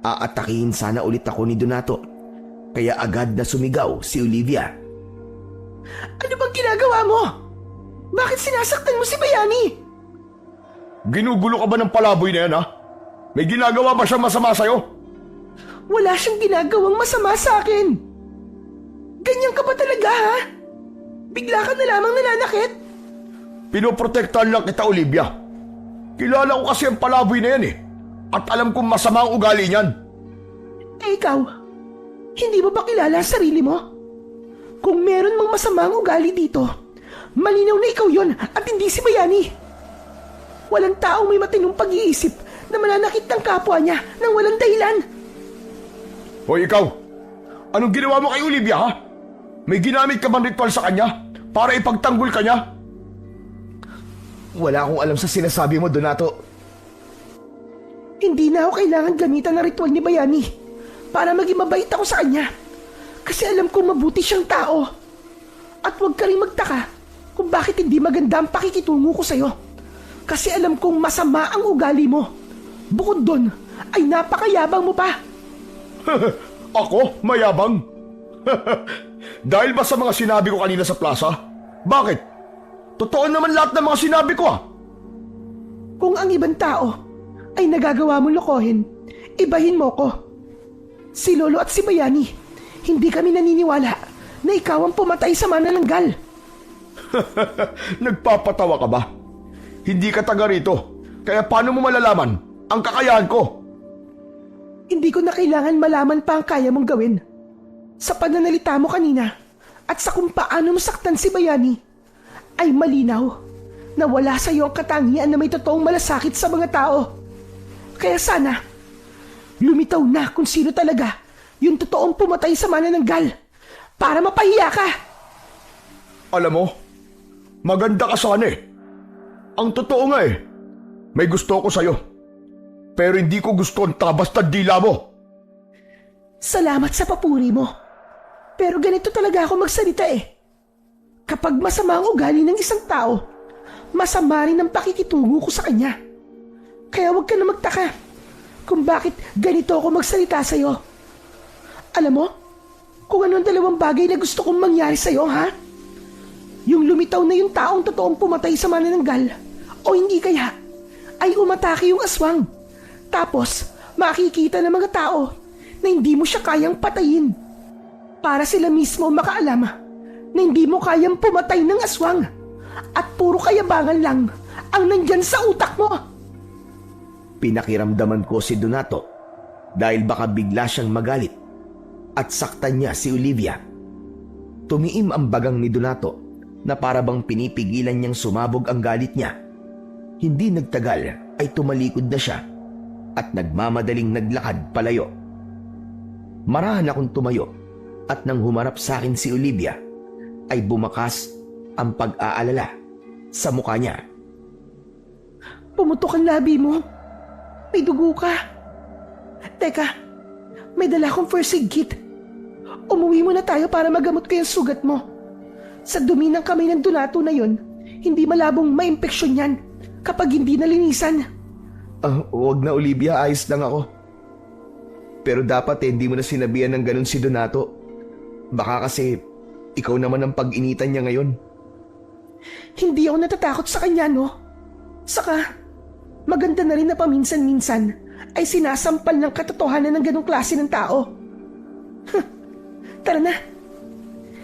Aatakihin sana ulit ako ni Donato, kaya agad na sumigaw si Olivia. Ano bang ginagawa mo? Bakit sinasaktan mo si Bayani? Ginugulo ka ba ng palaboy na yan, ha? May ginagawa ba siyang masama sa'yo? Wala siyang ginagawang masama sa akin. Ganyan ka ba talaga ha? Bigla ka na lamang nananakit? Pinoprotektahan lang kita, Olivia. Kilala ko kasi ang palaboy na yan eh. At alam kong masama ang ugali niyan. Eh ikaw, hindi mo ba kilala ang sarili mo? Kung meron mang masama ang ugali dito, malinaw na ikaw yon at hindi si Bayani. Walang taong may matinong pag-iisip na mananakit ng kapwa niya nang walang dahilan. Hoy ikaw, anong ginawa mo kay Olivia, ha? May ginamit ka bang ritual sa kanya para ipagtanggol ka niya? Wala akong alam sa sinasabi mo, Donato. Hindi na ako kailangan gamitan ng ritual ni Bayani para maging mabait ako sa kanya. Kasi alam kong mabuti siyang tao. At huwag ka rin magtaka kung bakit hindi maganda ang pakikitungo ko sa'yo. Kasi alam kong masama ang ugali mo. Bukod doon, ay napakayabang mo pa. Ako? Mayabang? Dahil ba sa mga sinabi ko kanina sa plaza? Bakit? Totoo naman lahat ng mga sinabi ko, ah. Kung ang ibang tao ay nagagawa mo lokohin, ibahin mo ko. Si Lolo at si Bayani, hindi kami naniniwala na ikaw ang pumatay sa manananggal. Nagpapatawa ka ba? Hindi ka taga rito, kaya paano mo malalaman ang kakayahan ko? Hindi ko na kailangan malaman pa ang kaya mong gawin. Sa pananalita mo kanina at sa kung paano mo saktan si Bayani, ay malinaw na wala sa iyo ang katangian na may totoong malasakit sa mga tao. Kaya sana, lumitaw na kung sino talaga yung totoong pumatay sa manananggal para mapahiya ka. Alam mo, maganda ka sana eh. Ang totoo nga eh, may gusto ko sa'yo. Pero hindi ko gusto ang basta dila mo. Salamat sa papuri mo. Pero ganito talaga ako magsalita eh. Kapag masama ang ugali ng isang tao, masama rin ang pakikitungo ko sa kanya. Kaya huwag ka na magtaka kung bakit ganito ako magsalita sa'yo. Alam mo, kung ano ang dalawang bagay na gusto kong mangyari sa'yo, ha? Yung lumitaw na yung taong totoong pumatay sa manananggal, o hindi kaya, ay umatake yung aswang. Tapos, makikita ng mga tao na hindi mo siya kayang patayin. Para sila mismo makaalam na hindi mo kayang pumatay ng aswang at puro kayabangan lang ang nandyan sa utak mo. Pinakiramdaman ko si Donato dahil baka bigla siyang magalit at saktan niya si Olivia. Tumiim ang bagang ni Donato na para bang pinipigilan niyang sumabog ang galit niya. Hindi nagtagal ay tumalikod na siya at nagmamadaling naglakad palayo. Marahan akong tumayo at nang humarap sa akin si Olivia ay bumakas ang pag-aalala sa mukha niya. Pumutok ang labi mo. May dugo ka. Teka, may dala akong first aid kit. Umuwi muna tayo para magamot ko yung sugat mo. Sa dumi ng kamay ng Donato na yon, hindi malabong maimpeksyon yan kapag hindi nalinisan. Huwag na Olivia, ayos lang ako. Pero dapat hindi mo na sinabihan ng ganun si Donato. Baka kasi ikaw naman ang pag-initan niya ngayon. Hindi ako natatakot sa kanya, no? Saka, maganda na rin na paminsan-minsan ay sinasampal ng katotohanan ng ganong klase ng tao. Tara na.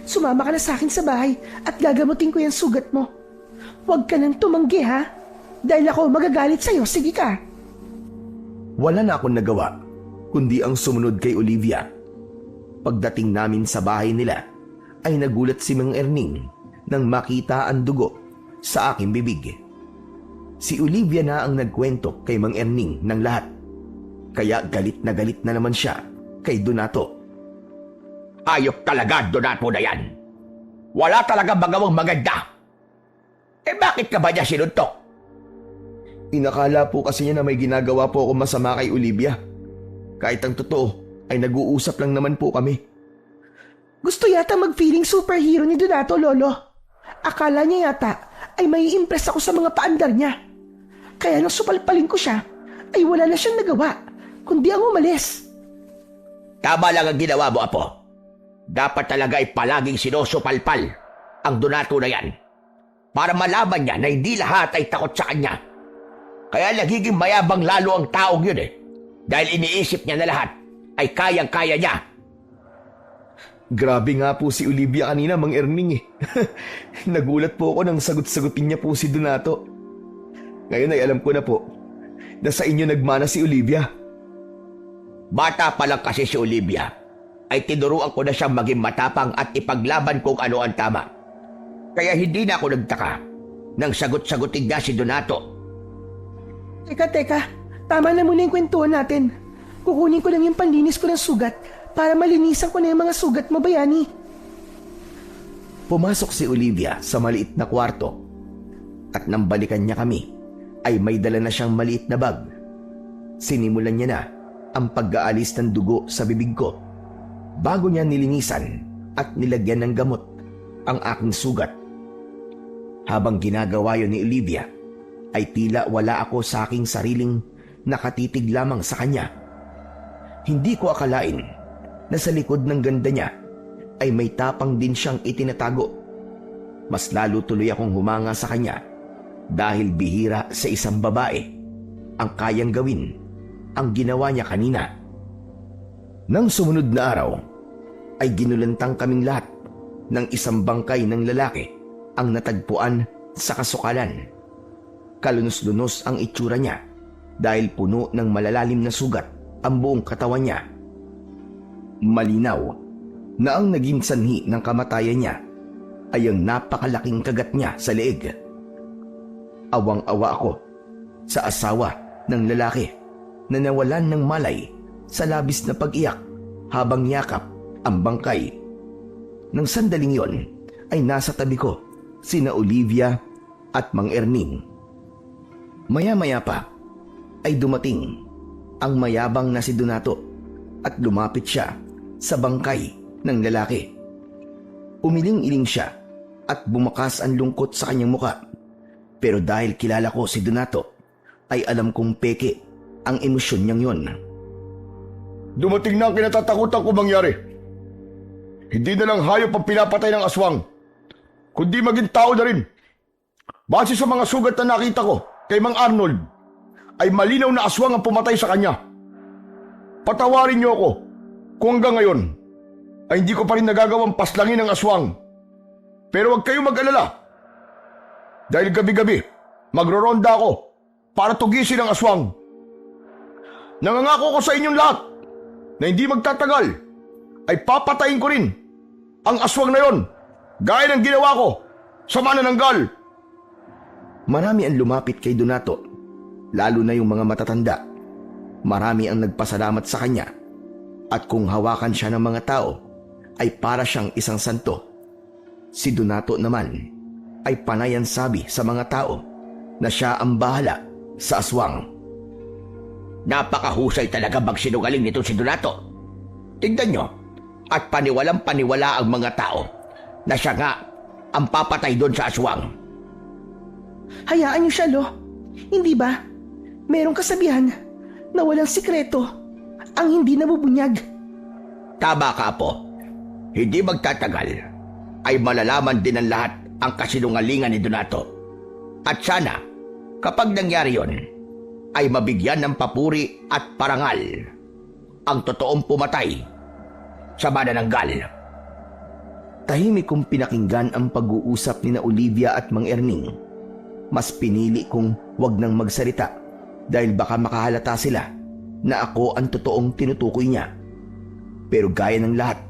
Sumama ka na sa akin sa bahay at gagamutin ko yung sugat mo. Huwag ka nang tumanggi, ha? Dahil ako magagalit sa'yo. Sige ka. Wala na akong nagawa, kundi ang sumunod kay Olivia. Pagdating namin sa bahay nila, ay nagulat si Mang Erning nang makita ang dugo sa aking bibig. Si Olivia na ang nagkwento kay Mang Erning ng lahat. Kaya galit na naman siya kay Donato. Ayok talaga, Donato na yan. Wala talaga magawang maganda. Bakit ka ba niya sinuntok? Inakala po kasi niya na may ginagawa po ako masama kay Olivia. Kahit ang totoo ay nag-uusap lang naman po kami. Gusto yata mag-feeling superhero ni Donato, Lolo. Akala niya yata ay may impress ako sa mga paandar niya. Kaya nang supalpalin ko siya, ay wala na siyang nagawa, kundi ang umalis. Tama lang ang ginawa mo, Apo. Dapat talaga ay palaging sinusupalpal ang Donato na yan. Para malaman niya na hindi lahat ay takot sa kanya. Kaya nagiging mayabang lalo ang taong yun Dahil iniisip niya na lahat ay kayang-kaya niya. Grabe nga po si Olivia kanina, Mang Erning Nagulat po ako nang sagot-sagutin niya po si Donato. Ngayon ay alam ko na po na sa inyo nagmana si Olivia. Bata pa lang kasi si Olivia, ay tinuruan ko na siyang maging matapang at ipaglaban kung ano ang tama. Kaya hindi na ako nagtaka nang sagot-sagutin niya si Donato. Teka. Tama na muna yung kwentuhan natin. Kukunin ko lang yung panlinis ko ng sugat para malinisan ko na yung mga sugat mo, Bayani. Pumasok si Olivia sa maliit na kwarto at nang balikan niya kami ay may dala na siyang maliit na bag. Sinimulan niya na ang pag-aalis ng dugo sa bibig ko bago niya nilinisan at nilagyan ng gamot ang aking sugat. Habang ginagawa yun ni Olivia, ay tila wala ako sa aking sariling nakatitig lamang sa kanya. Hindi ko akalain na sa likod ng ganda niya ay may tapang din siyang itinatago. Mas lalo tuloy akong humanga sa kanya dahil bihira sa isang babae ang kayang gawin ang ginawa niya kanina. Nang sumunod na araw, ay ginulantang kaming lahat ng isang bangkay ng lalaki ang natagpuan sa kasukalan. Kalunos-lunos ang itsura niya dahil puno ng malalalim na sugat ang buong katawan niya. Malinaw na ang naging sanhi ng kamatayan niya ay ang napakalaking kagat niya sa leeg. Awang-awa ako sa asawa ng lalaki na nawalan ng malay sa labis na pag-iyak habang yakap ang bangkay. Nang sandaling yon ay nasa tabi ko sina Olivia at Mang Erning. Maya-maya pa ay dumating ang mayabang na si Donato at lumapit siya sa bangkay ng lalaki. Umiling-iling siya at bumakas ang lungkot sa kanyang muka. Pero dahil kilala ko si Donato, ay alam kong peke ang emosyon niyang yon. Dumating na ang kinatatakutan ko mangyari. Hindi na lang hayop ang pinapatay ng aswang, kundi maging tao na rin. Base sa mga sugat na nakita ko kay Mang Arnold, ay malinaw na aswang ang pumatay sa kanya. Patawarin niyo ako kung hanggang ngayon ay hindi ko pa rin nagagawang paslangin ng aswang. Pero huwag kayong mag-alala. Dahil gabi-gabi, magroronda ako para tugisin ang aswang. Nangangako ko sa inyong lahat na hindi magtatagal ay papatayin ko rin ang aswang na yon, gaya ng ginawa ko sa manananggal. Marami ang lumapit kay Donato, lalo na yung mga matatanda. Marami ang nagpasalamat sa kanya at kung hawakan siya ng mga tao ay para siyang isang santo. Si Donato naman ay panay ang sabi sa mga tao na siya ang bahala sa aswang. Napakahusay talaga magsinungaling nito si Donato. Tingnan nyo, at paniwalang paniwala ang mga tao na siya nga ang papatay doon sa aswang. Hayaan niyo siya, Lo. Hindi ba? Merong kasabihan na walang sikreto ang hindi nabubunyag. Tama ka, Apo. Hindi magtatagal ay malalaman din ng lahat ang kasinungalingan ni Donato. At sana, kapag nangyari yon, ay mabigyan ng papuri at parangal ang totoong pumatay sa manananggal. Tahimik kong pinakinggan ang pag-uusap ni na Olivia at Mang Erning. Mas pinili kong wag nang magsalita dahil baka makahalata sila na ako ang totoong tinutukoy niya. Pero gaya ng lahat,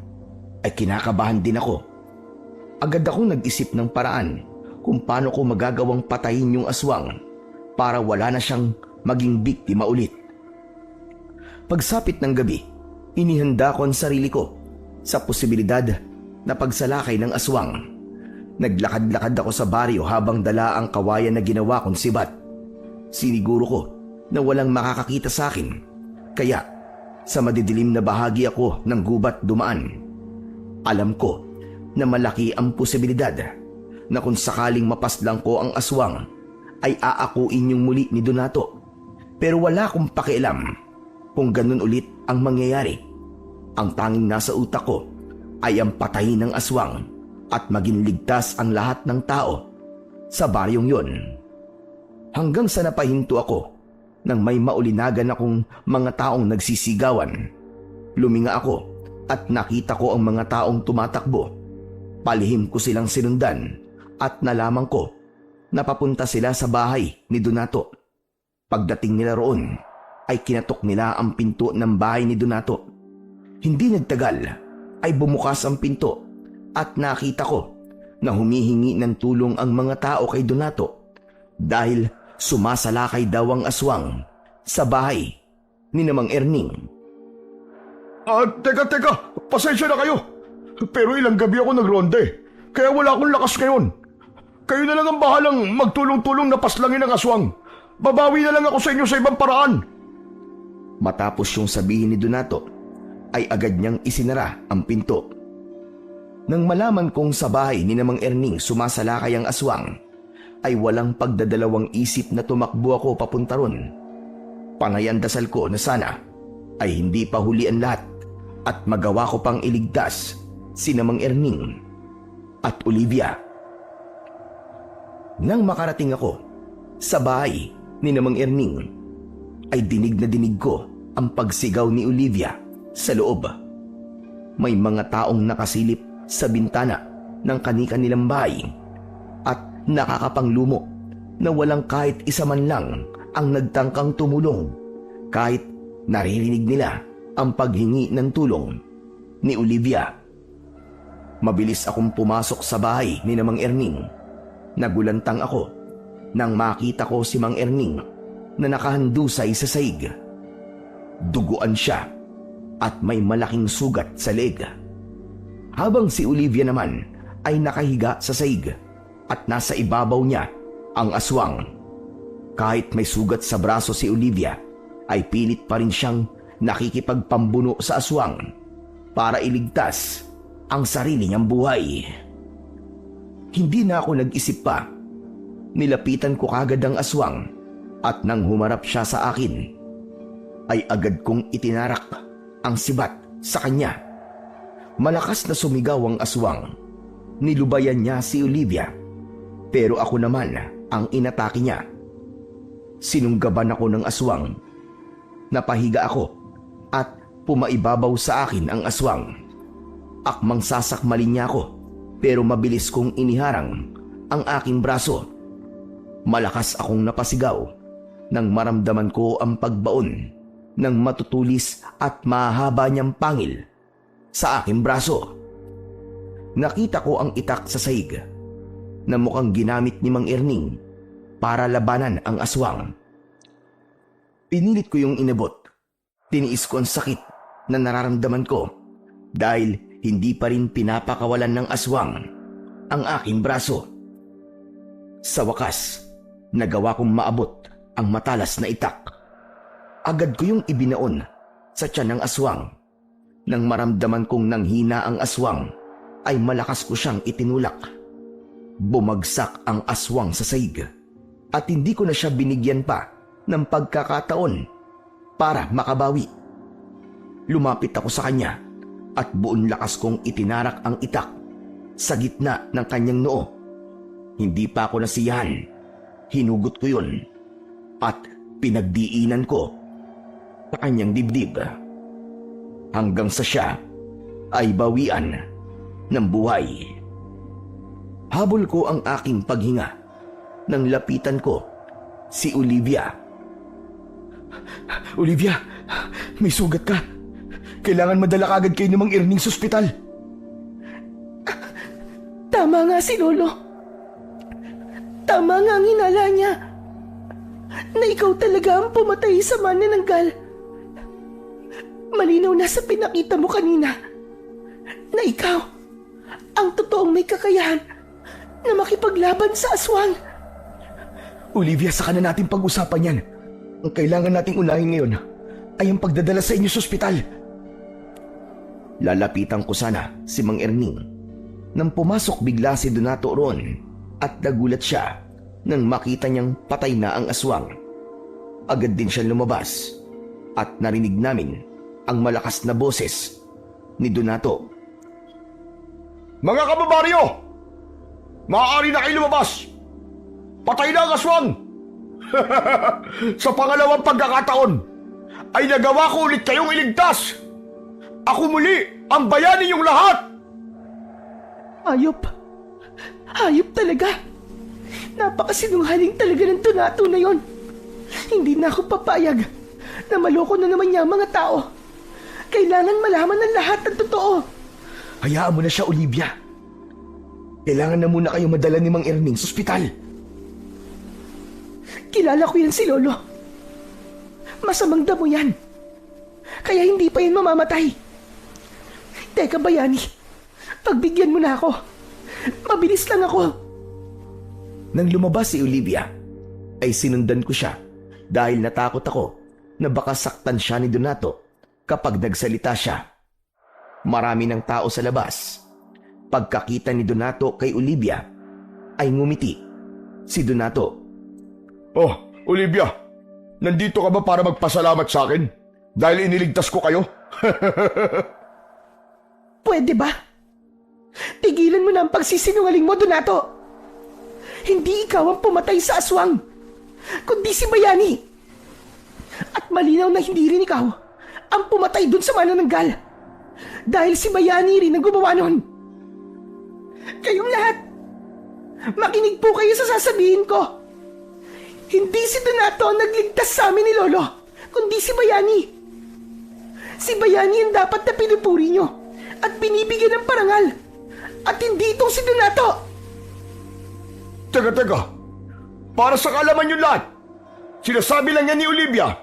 ay kinakabahan din ako. Agad akong nag-isip ng paraan kung paano ko magagawang patayin yung aswang para wala na siyang maging biktima ulit. Pagsapit ng gabi, inihanda ko ang sarili ko sa posibilidad na pagsalakay ng aswang. Naglakad-lakad ako sa baryo habang dala ang kawayan na ginawa kong sibat. Siniguro ko na walang makakakita sa akin, kaya sa madidilim na bahagi ako ng gubat dumaan. Alam ko na malaki ang posibilidad na kung sakaling mapaslang ko ang aswang ay aakuin yung muli ni Donato. Pero wala akong pakialam kung ganun ulit ang mangyayari. Ang tanging nasa utak ko ay ang patayin ng aswang at maging ligtas ang lahat ng tao sa baryong yon. Hanggang sa napahinto ako nang may maulinagan akong mga taong nagsisigawan. Luminga ako at nakita ko ang mga taong tumatakbo. Palihim ko silang sinundan at nalaman ko na papunta sila sa bahay ni Donato. Pagdating nila roon ay kinatok nila ang pinto ng bahay ni Donato. Hindi nagtagal ay bumukas ang pinto at nakita ko na humihingi ng tulong ang mga tao kay Donato dahil sumasalakay daw ang aswang sa bahay ni Mang Erning. Teka, pasensya na kayo. Pero ilang gabi ako nagronde, kaya wala akong lakas ngayon. Kayo na lang ang bahalang magtulong-tulong na paslangin ang aswang. Babawi na lang ako sa inyo sa ibang paraan. Matapos yung sabihin ni Donato, ay agad niyang isinara ang pinto. Nang malaman kong sa bahay ni Mang Erning sumasalakay ang aswang, ay walang pagdadalawang isip na tumakbo ako papunta ron. Panay ang dasal ko na sana ay hindi pa huli ang lahat at magawa ko pang iligtas si Mang Erning at Olivia. Nang makarating ako sa bahay ni Mang Erning, ay dinig na dinig ko ang pagsigaw ni Olivia sa loob. May mga taong nakasilip sa bintana ng kani-kanilang bahay at nakakapanglumo na walang kahit isa man lang ang nagtangkang tumulong kahit naririnig nila ang paghingi ng tulong ni Olivia. Mabilis akong pumasok sa bahay ni Mang Erning. Nagulantang ako nang makita ko si Mang Erning na nakahandusay sa saig. Duguan siya at may malaking sugat sa leeg. Habang si Olivia naman ay nakahiga sa saig at nasa ibabaw niya ang aswang. Kahit may sugat sa braso si Olivia, ay pilit pa rin siyang nakikipagpambuno sa aswang para iligtas ang sarili niyang buhay. Hindi na ako nag-isip pa. Nilapitan ko kagad ang aswang at nang humarap siya sa akin, ay agad kong itinarak ang sibat sa kanya. Malakas na sumigaw ang aswang. Nilubayan niya si Olivia, pero ako naman ang inatake niya. Sinunggaban ako ng aswang. Napahiga ako at pumaibabaw sa akin ang aswang. Akmang sasakmalin niya ako, pero mabilis kong iniharang ang aking braso. Malakas akong napasigaw nang maramdaman ko ang pagbaon ng matutulis at mahaba niyang pangil sa aking braso. Nakita ko ang itak sa saig na mukhang ginamit ni Mang Erning para labanan ang aswang. Pinilit ko yung inabot. Tiniis ko ang sakit na nararamdaman ko dahil hindi pa rin pinapakawalan ng aswang ang aking braso. Sa wakas, nagawa kong maabot ang matalas na itak. Agad ko yung ibinaon sa tiyan ng aswang. Nang maramdaman kong nanghina ang aswang, ay malakas ko siyang itinulak. Bumagsak ang aswang sa saig at hindi ko na siya binigyan pa ng pagkakataon para makabawi. Lumapit ako sa kanya at buong lakas kong itinarak ang itak sa gitna ng kanyang noo. Hindi pa ako nasiyahan. Hinugot ko yun at pinagdiinan ko sa kanyang dibdib hanggang sa siya ay bawian ng buhay. Habol ko ang aking paghinga nang lapitan ko si Olivia. Olivia, may sugat ka. Kailangan madala kagad kayo ni Mang Erning sa ospital. Tama nga si Lolo. Tama nga ang hinala niya. Na ikaw talaga ang pumatay sa manananggal. Malinaw na sa pinakita mo kanina na ikaw ang totoong may kakayahan na makipaglaban sa aswang. Olivia, saka na natin pag-usapan yan. Ang kailangan nating unahin ngayon ay ang pagdadala sa inyo sa ospital. Lalapitan ko sana si Mang Erning nang pumasok bigla si Donato roon at nagulat siya nang makita niyang patay na ang aswang. Agad din siyang lumabas at narinig namin ang malakas na boses ni Donato. Mga kababaryo! Maaari na kayo lumabas! Patay na ang aswang! Sa pangalawang pagkakataon ay nagawa ko ulit kayong iligtas! Ako muli ang bayani niyong lahat! Hayop. Hayop talaga. Napakasinungaling talaga ng Donato na yon. Hindi na ako papayag na maloko na naman niya ang mga tao. Kailangan malaman ng lahat ng totoo. Hayaan mo na siya, Olivia. Kailangan na muna kayo madala ni Mang Erning sa ospital. Kilala ko yan si Lolo. Masamang damo yan. Kaya hindi pa yan mamamatay. Teka, bayani. Pagbigyan mo na ako. Mabilis lang ako. Nang lumabas si Olivia, ay sinundan ko siya dahil natakot ako na baka saktan siya ni Donato kapag nagsalita siya. Marami ng tao sa labas. Pagkakita ni Donato kay Olivia, ay ngumiti. Si Donato, Oh, Olivia, nandito ka ba para magpasalamat sa akin? Dahil iniligtas ko kayo? Pwede ba? Tigilan mo na ang pagsisinungaling mo, Donato. Hindi ikaw ang pumatay sa aswang, kundi si Bayani. At malinaw na hindi rin ikaw ang pumatay dun sa manananggal. Dahil si Bayani rin ang gumawa nun. Kayong lahat, makinig po kayo sa sasabihin ko. Hindi si Donato ang nagligtas sa amin ni Lolo, kundi si Bayani. Si Bayani ang dapat na pinupuri nyo at binibigyan ng parangal. At hindi itong si Donato. Teka. Para sa kaalaman nyo lahat, sinasabi lang yan ni Olivia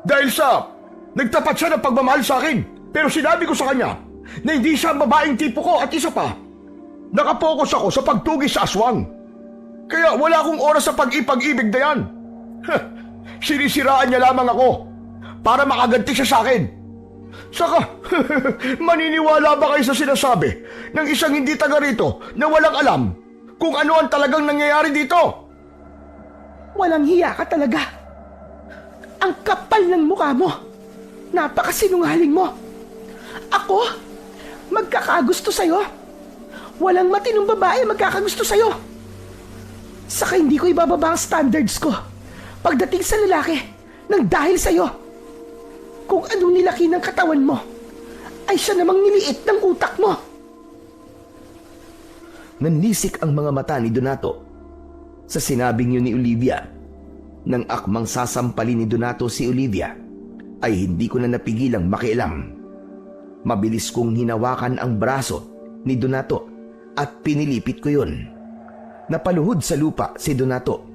dahil sa nagtapat siya ng pagmamahal sa akin. Pero sinabi ko sa kanya na hindi siya ang babaeng tipo ko at isa pa, nakapokus ako sa pagtugis sa aswang. Kaya wala akong oras sa pag-ipag-ibig na yan. Sinisiraan niya lamang ako para makaganti siya sa akin. Saka, maniniwala ba kayo sa sinasabi ng isang hindi taga rito na walang alam kung ano ang talagang nangyayari dito? Walang hiya ka talaga. Ang kapal ng mukha mo. Napakasinungaling mo. Ako? Magkakagusto sa'yo? Walang matinong babae magkakagusto sa'yo. Saka hindi ko ibababa ang standards ko pagdating sa lalaki nang dahil sa'yo. Kung ano nilaki ng katawan mo, ay siya namang niliit ng utak mo. nanlisik ang mga mata ni Donato sa sinabing yun ni Olivia. Nang akmang sasampalin ni Donato si Olivia, ay hindi ko na napigilang makialam. Mabilis kong hinawakan ang braso ni Donato at pinilipit ko yun. Napaluhod sa lupa si Donato.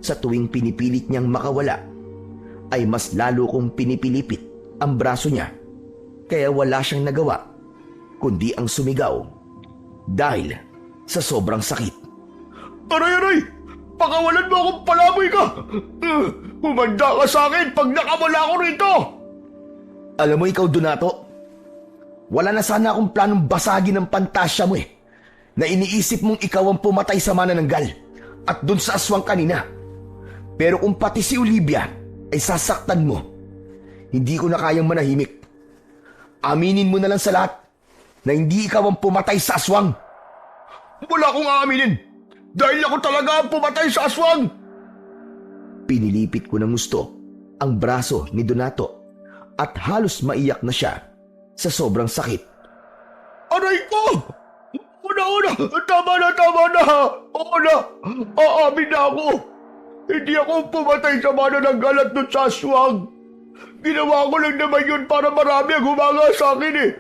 Sa tuwing pinipilit niyang makawala, ay mas lalo kong pinipilipit ang braso niya. Kaya wala siyang nagawa, kundi ang sumigaw dahil sa sobrang sakit. Aray! Pakawalan mo akong palaboy ka! Humanda ka sa akin pag nakawala ako rito! Alam mo ikaw, Donato, wala na sana akong planong basagin ng pantasya mo eh. na iniisip mong ikaw ang pumatay sa manananggal at dun sa aswang kanina. Pero kung pati si Olivia ay sasaktan mo, hindi ko na kayang manahimik. Aminin mo na lang sa lahat na hindi ikaw ang pumatay sa aswang. Wala akong aaminin dahil ako talaga ang pumatay sa aswang. Pinilipit ko ng gusto ang braso ni Donato at halos maiyak na siya sa sobrang sakit. Aray ko! Una! Tama na! Oo na! Aamin na ako! Hindi ako pumatay sa manananggal at dun sa aswang. Ginawa ko lang naman yun para marami ang humanga sa akin eh.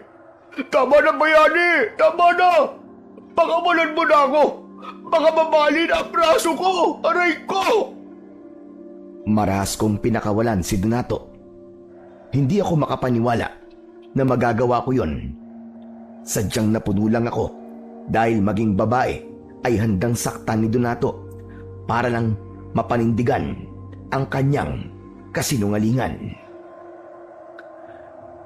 Tama na, Bayani! Tama na! Pakawalan mo na ako! Baka mabalin ang braso ko! Aray ko! Marahas kong pinakawalan si Donato. Hindi ako makapaniwala na magagawa ko yon. Sadyang napuno lang ako dahil maging babae ay handang saktan ni Donato para lang mapanindigan ang kanyang kasinungalingan.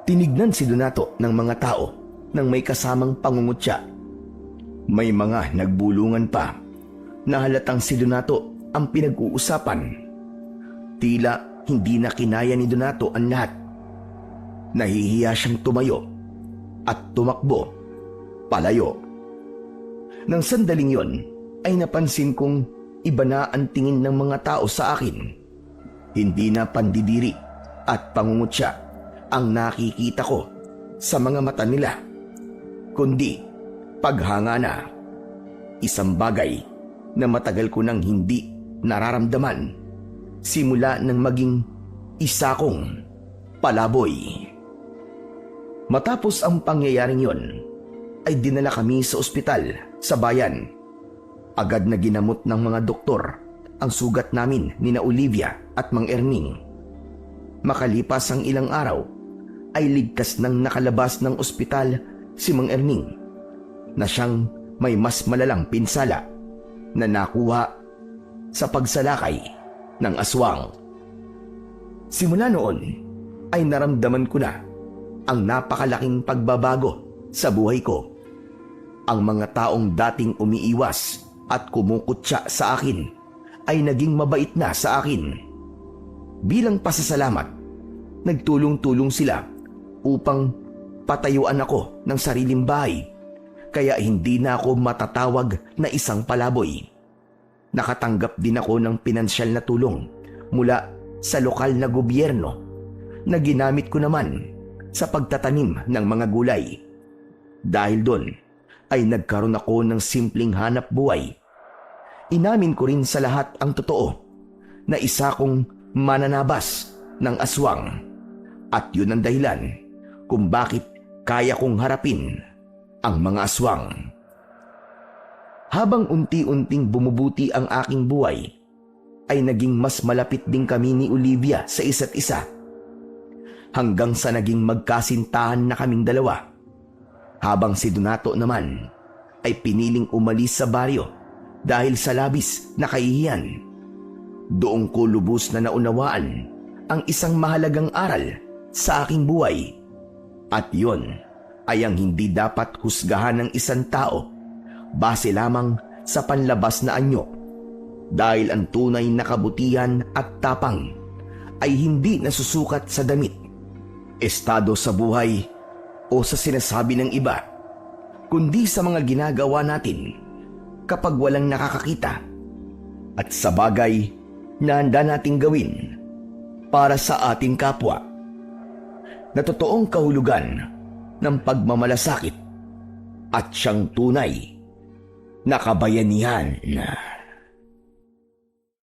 Tinignan si Donato ng mga tao nang may kasamang pangungutya. May mga nagbulungan pa na halatang si Donato ang pinag-uusapan. Tila hindi na kinaya ni Donato ang lahat. Nahihiya siyang tumayo at tumakbo palayo. Nang sandaling yon ay napansin kong iba na ang tingin ng mga tao sa akin. Hindi na pandidiri at pangungutya ang nakikita ko sa mga mata nila, kundi paghanga na. Isang bagay na matagal ko nang hindi nararamdaman simula nang maging isa kong palaboy. Matapos ang pangyayaring yon, ay dinala kami sa ospital sa bayan. Agad na ginamot ng mga doktor ang sugat namin ni na Olivia at Mang Erning. Makalipas ang ilang araw, ay ligtas nang nakalabas ng ospital si Mang Erning na siyang may mas malalang pinsala na nakuha sa pagsalakay ng aswang. Simula noon ay naramdaman ko na ang napakalaking pagbabago sa buhay ko. Ang mga taong dating umiiwas at kumukutya sa akin ay naging mabait na sa akin. Bilang pasasalamat, nagtulong-tulong sila upang patayuan ako ng sariling bahay, kaya hindi na ako matatawag na isang palaboy. Nakatanggap din ako ng pinansyal na tulong mula sa lokal na gobyerno na ginamit ko naman sa pagtatanim ng mga gulay. Dahil doon ay nagkaroon ako ng simpleng hanap buhay. Inamin ko rin sa lahat ang totoo na isa kong mananabas ng aswang, at yun ang dahilan kung bakit kaya kong harapin ang mga aswang. Habang unti-unting bumubuti ang aking buhay, ay naging mas malapit din kami ni Olivia sa isa't isa. Hanggang sa naging magkasintahan na kaming dalawa. Habang si Donato naman ay piniling umalis sa baryo dahil sa labis na kahihiyan. Doon ko lubos na naunawaan ang isang mahalagang aral sa aking buhay. At yon ay ang hindi dapat husgahan ng isang tao base lamang sa panlabas na anyo. Dahil ang tunay na kabutihan at tapang ay hindi nasusukat sa damit, estado sa buhay, o sa sinasabi ng iba, kundi sa mga ginagawa natin kapag walang nakakakita at sa bagay na handa nating gawin para sa ating kapwa, na totoong kahulugan ng pagmamalasakit at siyang tunay na kabayanihan.